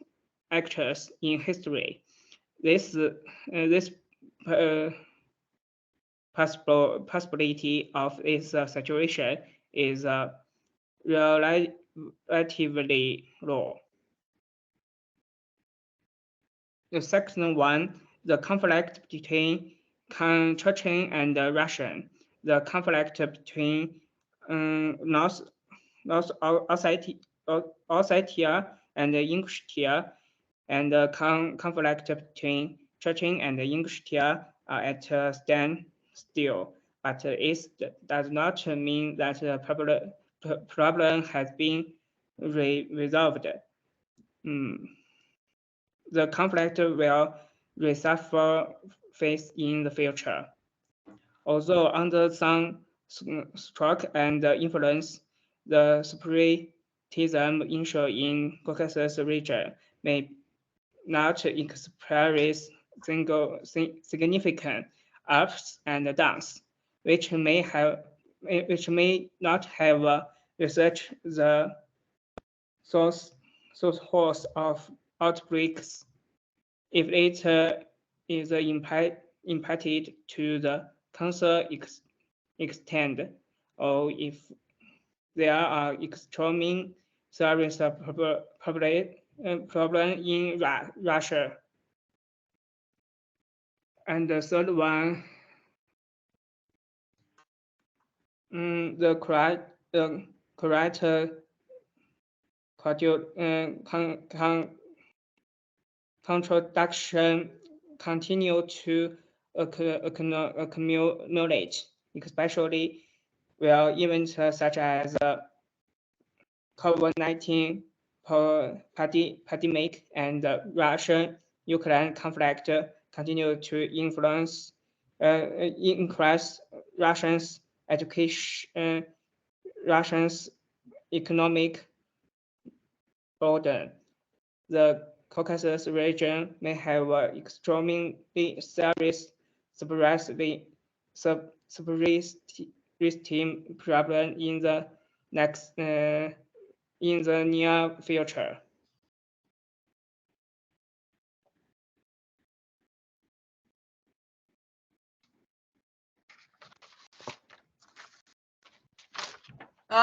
actors in history, this possibility of its situation is relatively low. The second one, the conflict between Chechen and Russian, the conflict between North Ossetia and Ingushetia, and the conflict between Chechen and Ingushetia are at a standstill, but it does not mean that the problem has been resolved. The conflict will resurface in the future. Although under some stroke and influence, the separatism issue in Caucasus region may not experience significant ups and downs, which may not have researched the source of outbreaks. If it is impacted to the cancer extent, or if there are extreme serious problem in Russia. And the third one, the correct contradiction continue to accumulate, especially where events such as COVID-19 pandemic and the Russian-Ukraine conflict continue to increase Russians' education, Russians' economic burden. The Caucasus region may have an extremely serious separatism problem in the near future.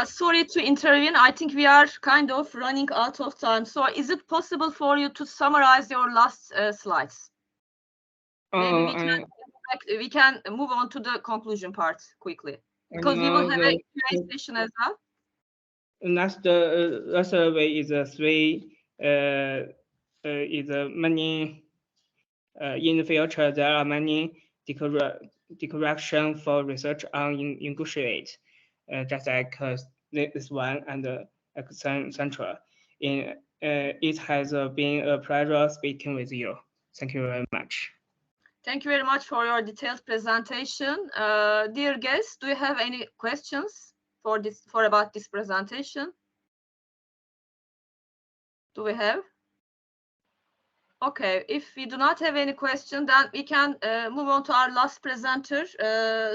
Sorry to intervene. I think we are kind of running out of time. So is it possible for you to summarize your last slides? Maybe we can move on to the conclusion part quickly, because we will have a Q&A session as well. Last survey is many in the future there are many declaration for research on negotiate, just like this one and Central. It has been a pleasure speaking with you. Thank you very much. Thank you very much for your detailed presentation. Dear guests, do you have any questions for about this presentation? Do we have? Okay, if we do not have any question, then we can move on to our last presenter,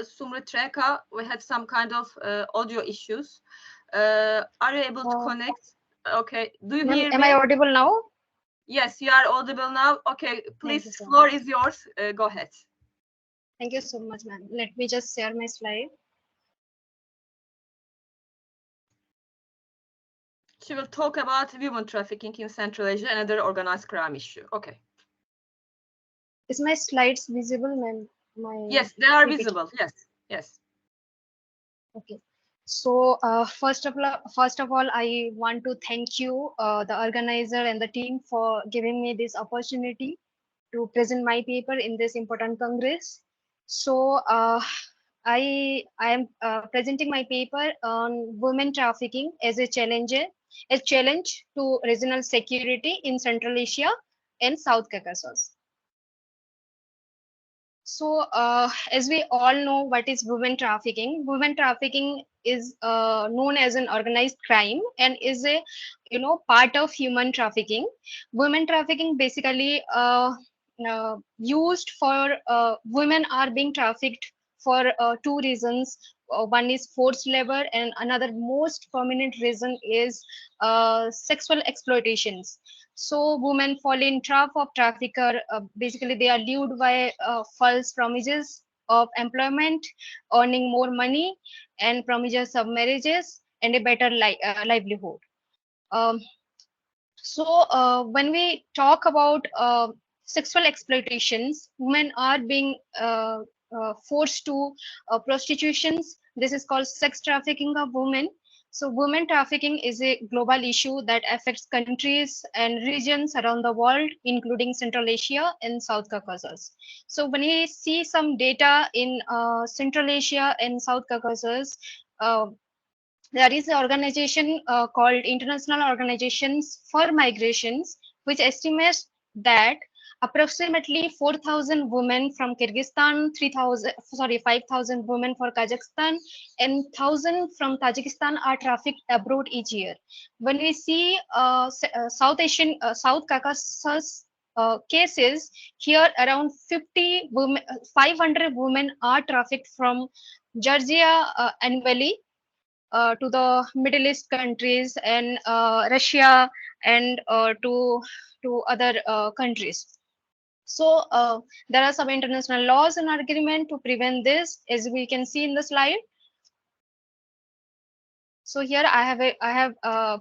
Sumrit Reka. We had some kind of audio issues. Are you able to connect? Okay, do you hear me? Am I audible now? Yes, you are audible now. Okay, please, floor is yours. Go ahead. Thank you so much, ma'am. Let me just share my slide. She will talk about women trafficking in Central Asia, another organized crime issue. Okay. Is my slides visible, ma'am? Yes, they are visible. Yes, yes. Okay. So first of all, I want to thank you, the organizer and the team, for giving me this opportunity to present my paper in this important congress. So I am presenting my paper on women trafficking as a challenge to regional security in Central Asia and South Caucasus. So as we all know, what is women trafficking? Women trafficking is known as an organized crime and is a part of human trafficking. Women trafficking basically used for women are being trafficked for two reasons. One is forced labor, and another most prominent reason is sexual exploitations. So women fall in trap of trafficker. Basically, they are lured by false promises of employment, earning more money, and promises of marriages and a better livelihood. So when we talk about sexual exploitations, women are being forced to prostitutions. This is called sex trafficking of women. So women trafficking is a global issue that affects countries and regions around the world, including Central Asia and South Caucasus. So when we see some data in Central Asia and South Caucasus, there is an organization called International Organizations for Migrations, which estimates that approximately 4,000 women from Kyrgyzstan, 5,000 women for Kazakhstan, and 1,000 from Tajikistan are trafficked abroad each year. When we see South Caucasus cases, here around 500 women are trafficked from Georgia annually to the Middle East countries and Russia and to other countries. So there are some international laws and agreement to prevent this, as we can see in the slide. So here I have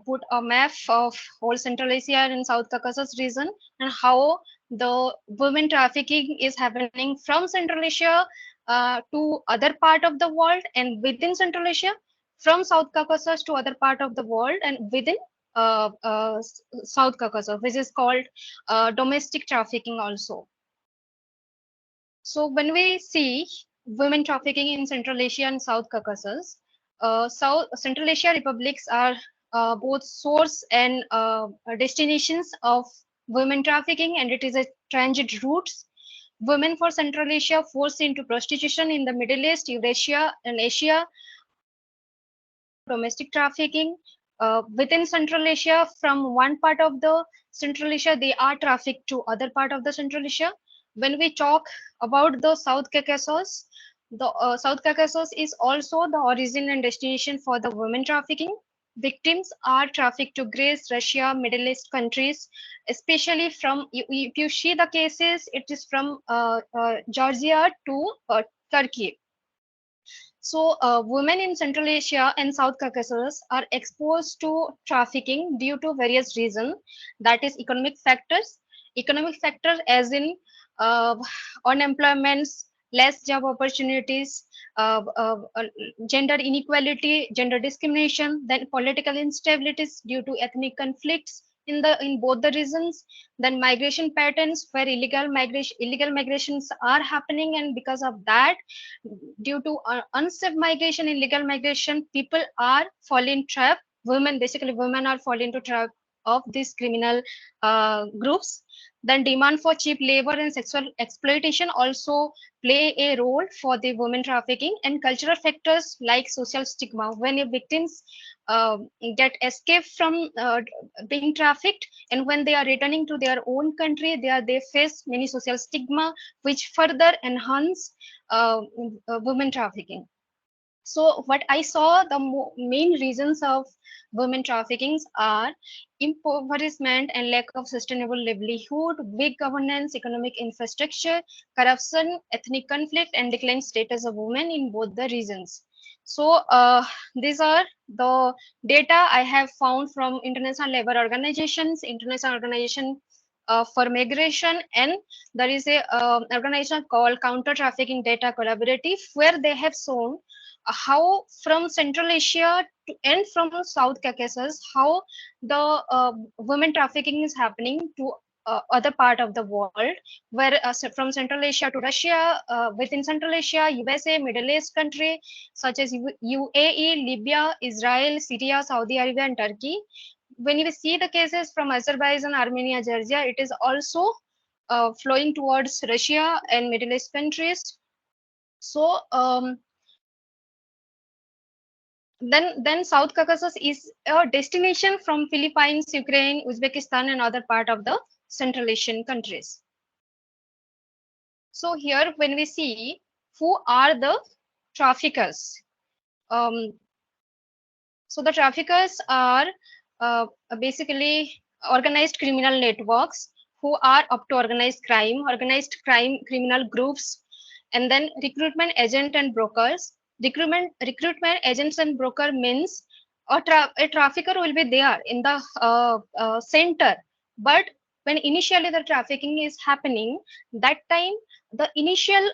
put a map of whole Central Asia and South Caucasus region and how the women trafficking is happening from Central Asia to other part of the world, and within Central Asia from South Caucasus to other part of the world, and within South Caucasus, which is called domestic trafficking also. So when we see women trafficking in Central Asia and South Caucasus, Central Asia republics are both source and destinations of women trafficking, and it is a transit routes. Women for Central Asia forced into prostitution in the Middle East, Eurasia, and Asia. Domestic trafficking within Central Asia, from one part of the Central Asia, they are trafficked to other part of the Central Asia. When we talk about the South Caucasus, the South Caucasus is also the origin and destination for the women trafficking. Victims are trafficked to Greece, Russia, Middle East countries, especially from, if you see the cases, it is from Georgia to Turkey. So women in Central Asia and South Caucasus are exposed to trafficking due to various reasons. That is economic factors. Economic factors as in unemployment, less job opportunities, gender inequality, gender discrimination, then political instabilities due to ethnic conflicts in both the regions, then migration patterns where illegal migrations are happening, and because of that, due to unsafe migration, illegal migration, people are falling trap. Women are falling into trap of these criminal groups. Then demand for cheap labor and sexual exploitation also play a role for the women trafficking, and cultural factors like social stigma. When victims get escape from being trafficked, and when they are returning to their own country, they face many social stigma, which further enhance women trafficking. So what I saw, the main reasons of women trafficking are impoverishment and lack of sustainable livelihood, weak governance, economic infrastructure, corruption, ethnic conflict, and declined status of women in both the regions. So these are the data I have found from International Labour Organizations, International Organization for Migration, and there is a organization called Counter Trafficking Data Collaborative, where they have shown how from Central Asia to, and from South Caucasus, how the women trafficking is happening to other part of the world, where from Central Asia to Russia, within Central Asia, USA, Middle East country such as UAE, Libya, Israel, Syria, Saudi Arabia, and Turkey. When we see the cases from Azerbaijan, Armenia, Georgia, it is also flowing towards Russia and Middle East countries. So then South Caucasus is a destination from Philippines, Ukraine, Uzbekistan, and other part of the Central Asian countries. So here, when we see who are the traffickers, so the traffickers are basically organized criminal networks who are up to organized crime criminal groups, and then recruitment agent and brokers. Recruitment agents and broker means a trafficker will be there in the center, but when initially the trafficking is happening, that time the initial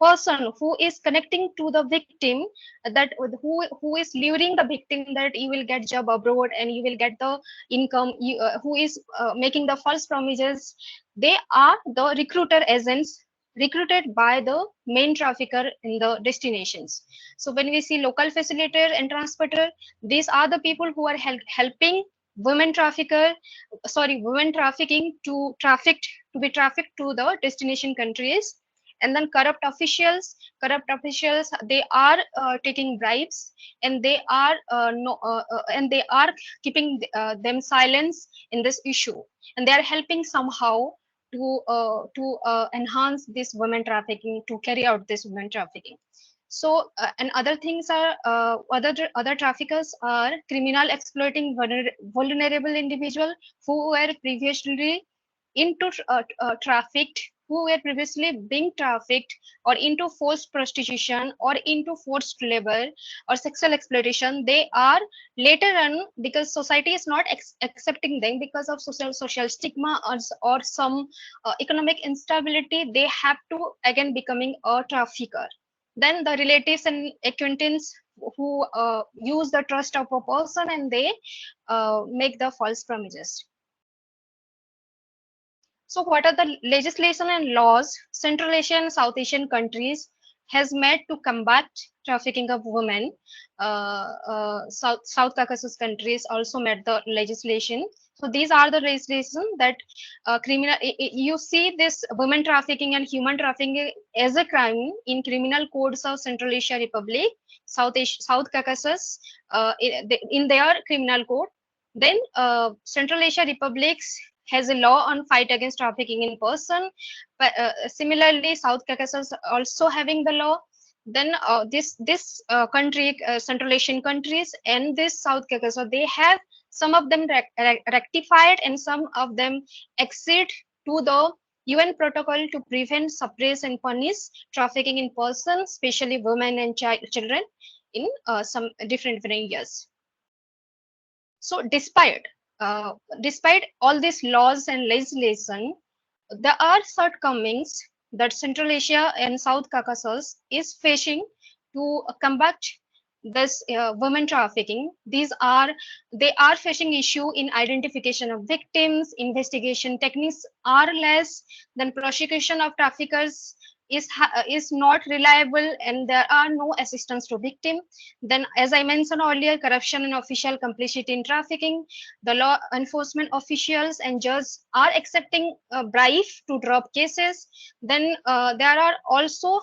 person who is connecting to the victim, that who is luring the victim that you will get job abroad and you will get the income, who is making the false promises, they are the recruiter agents recruited by the main trafficker in the destinations. So when we see local facilitator and transporter, these are the people who are helping women trafficking to be trafficked to the destination countries. And then corrupt officials, they are taking bribes, and they are keeping them silence in this issue, and they are helping somehow to enhance this women trafficking, to carry out this women trafficking. So and other things are other traffickers are criminal exploiting vulnerable individual who were previously into trafficked, who were previously being trafficked, or into forced prostitution, or into forced labor or sexual exploitation. They are later on, because society is not accepting them because of social stigma or some economic instability, they have to again becoming a trafficker. Then the relatives and acquaintances who use the trust of a person and they make the false promises. So what are the legislation and laws Central Asian and South Asian countries has made to combat trafficking of women? South Caucasus countries also made the legislation. So these are the legislation that you see this women trafficking and human trafficking as a crime in criminal codes of Central Asia Republic, South Caucasus, in their criminal code. Then Central Asia Republics has a law on fight against trafficking in person. But similarly, South Caucasus also having the law. Then this country, Central Asian countries and this South Caucasus, they have some of them rectified and some of them accede to the UN protocol to prevent, suppress, and punish trafficking in person, especially women and children in some different areas. So despite all these laws and legislation, there are shortcomings that Central Asia and South Caucasus is facing to combat this women trafficking. They are facing issue in identification of victims, investigation techniques are less, then prosecution of traffickers is not reliable, and there are no assistance to victim. Then, as I mentioned earlier, corruption and official complicity in trafficking. The law enforcement officials and judges are accepting bribe to drop cases. Then there are also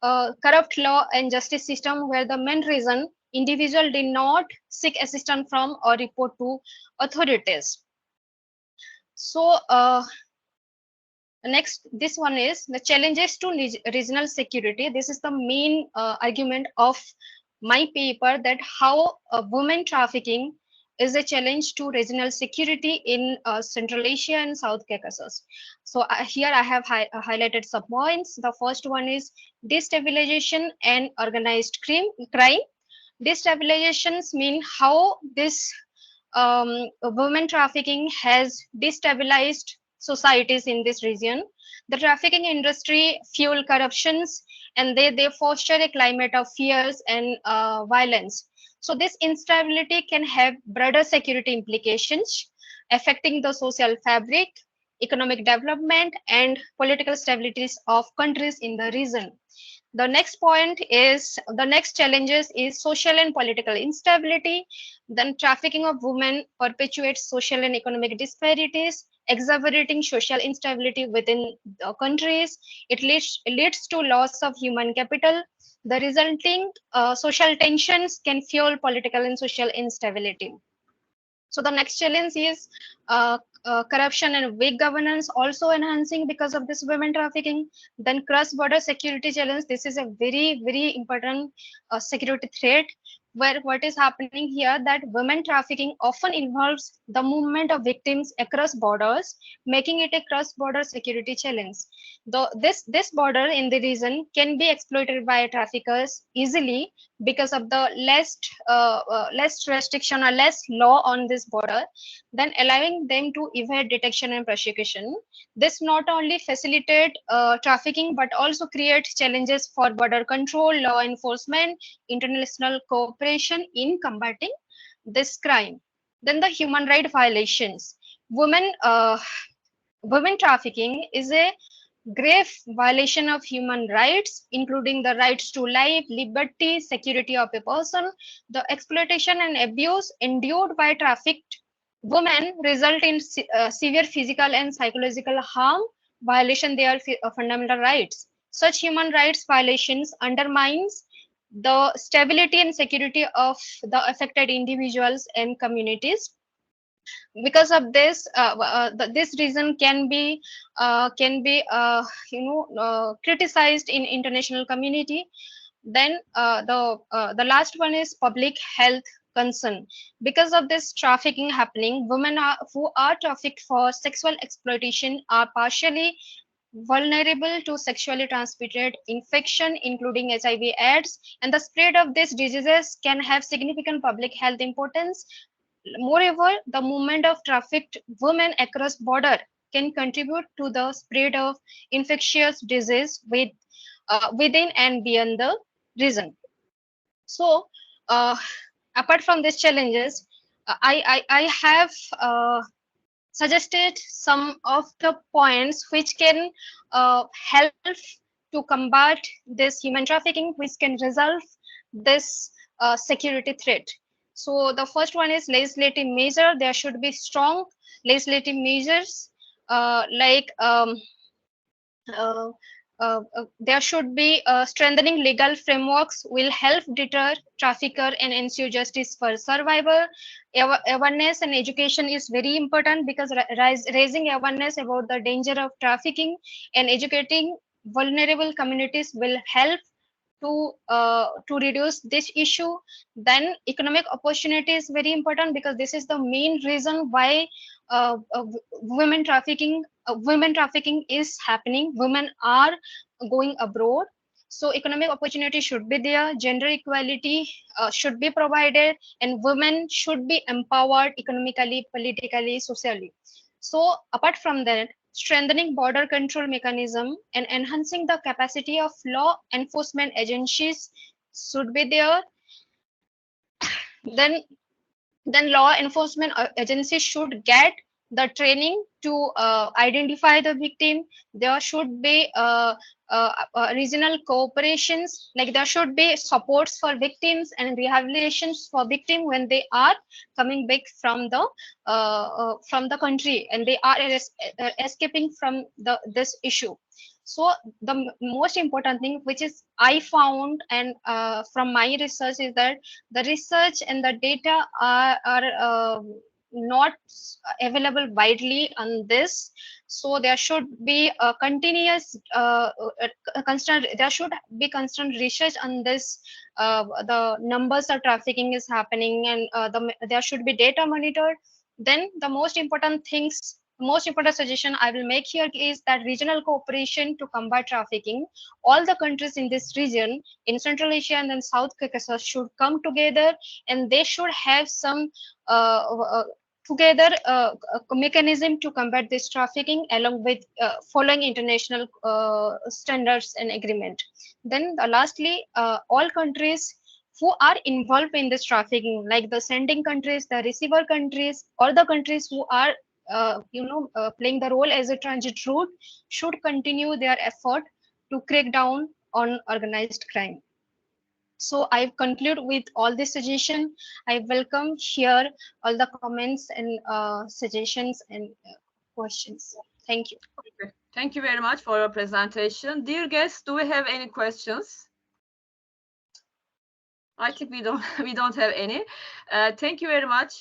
corrupt law and justice system where the main reason individual did not seek assistance from or report to authorities. So next, this one is the challenges to regional security. This is the main argument of my paper, that how women trafficking is a challenge to regional security in Central Asia and South Caucasus. So here I have highlighted some points. The first one is destabilization and organized crime. Destabilizations mean how this women trafficking has destabilized societies in this region. The trafficking industry fuel corruptions, and they foster a climate of fears and violence. So this instability can have broader security implications, affecting the social fabric, economic development, and political stabilities of countries in the region. The next point is, the next challenges is social and political instability. Then trafficking of women perpetuates social and economic disparities, exacerbating social instability within the countries. It leads to loss of human capital. The resulting social tensions can fuel political and social instability. So the next challenge is corruption and weak governance also enhancing because of this women trafficking. Then cross-border security challenge. This is a very, very important security threat, where what is happening here, that women trafficking often involves the movement of victims across borders, making it a cross-border security challenge. Though this border in the region can be exploited by traffickers easily because of the less restriction or less law on this border, then allowing them to evade detection and prosecution. This not only facilitate trafficking but also create challenges for border control, law enforcement, international cooperation in combating this crime. Then the human right violations. Women trafficking is a grave violation of human rights, including the rights to life, liberty, security of a person. The exploitation and abuse endured by trafficked women result in severe physical and psychological harm, violation their fundamental rights. Such human rights violations undermines the stability and security of the affected individuals and communities. Because of this, this reason can be criticized in international community. Then the last one is public health concern. Because of this trafficking happening, women who are trafficked for sexual exploitation are partially vulnerable to sexually transmitted infection, including HIV/AIDS, and the spread of these diseases can have significant public health importance. Moreover, the movement of trafficked women across border can contribute to the spread of infectious disease within and beyond the region. So apart from these challenges, I have suggested some of the points which can help to combat this human trafficking, which can resolve this security threat. So the first one is legislative measure. There should be strong legislative measures like there should be strengthening legal frameworks will help deter trafficker and ensure justice for survivor. Awareness and education is very important because raising awareness about the danger of trafficking and educating vulnerable communities will help to reduce this issue. Then economic opportunity is very important because this is the main reason why women trafficking is happening. Women are going abroad, so economic opportunity should be there. Gender equality should be provided, and women should be empowered economically, politically, socially. So apart from that, strengthening border control mechanism and enhancing the capacity of law enforcement agencies should be there. then law enforcement agencies should get the training to identify the victim. There should be regional cooperations, like there should be supports for victims and rehabilitations for victims when they are coming back from the country and they are escaping from this issue. So the most important thing which is I found and from my research is that the research and the data are not available widely on this. So there should be a continuous constant, there should be constant research on this, the numbers of trafficking is happening, and there should be data monitored. Then the most important suggestion I will make here is that regional cooperation to combat trafficking. All the countries in this region, in Central Asia and then South Caucasus, should come together, and they should have some together mechanism to combat this trafficking along with following international standards and agreement. Then lastly, all countries who are involved in this trafficking, like the sending countries, the receiver countries, or the countries who are playing the role as a transit route, should continue their effort to crack down on organized crime. So I conclude with all this suggestion. I welcome here all the comments and suggestions and questions. Thank you. Okay. Thank you very much for your presentation. Dear guests, do we have any questions? I think we don't have any. Thank you very much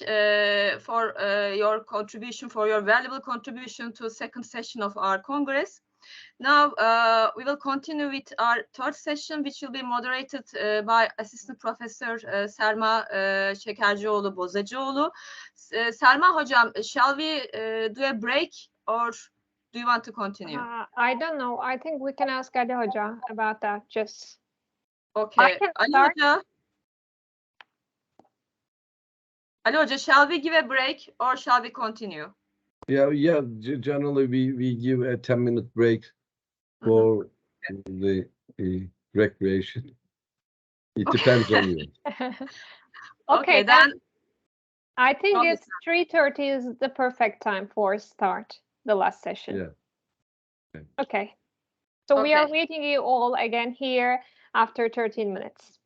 for your contribution, for your valuable contribution to the second session of our Congress. Now we will continue with our third session, which will be moderated by Assistant Professor Selma Şekercioğlu Bozacıoğlu. Selma Hocam, shall we do a break or do you want to continue? I don't know. I think we can ask Ali Hoca about that. Just okay. Ali Hoca. Ali Hoca, shall we give a break or shall we continue? Yeah. Generally, we give a 10-minute break for the recreation. It depends on you. Okay, then I think it's 3:30 is the perfect time for start the last session. Yeah. Okay. So we are waiting you all again here after 13 minutes.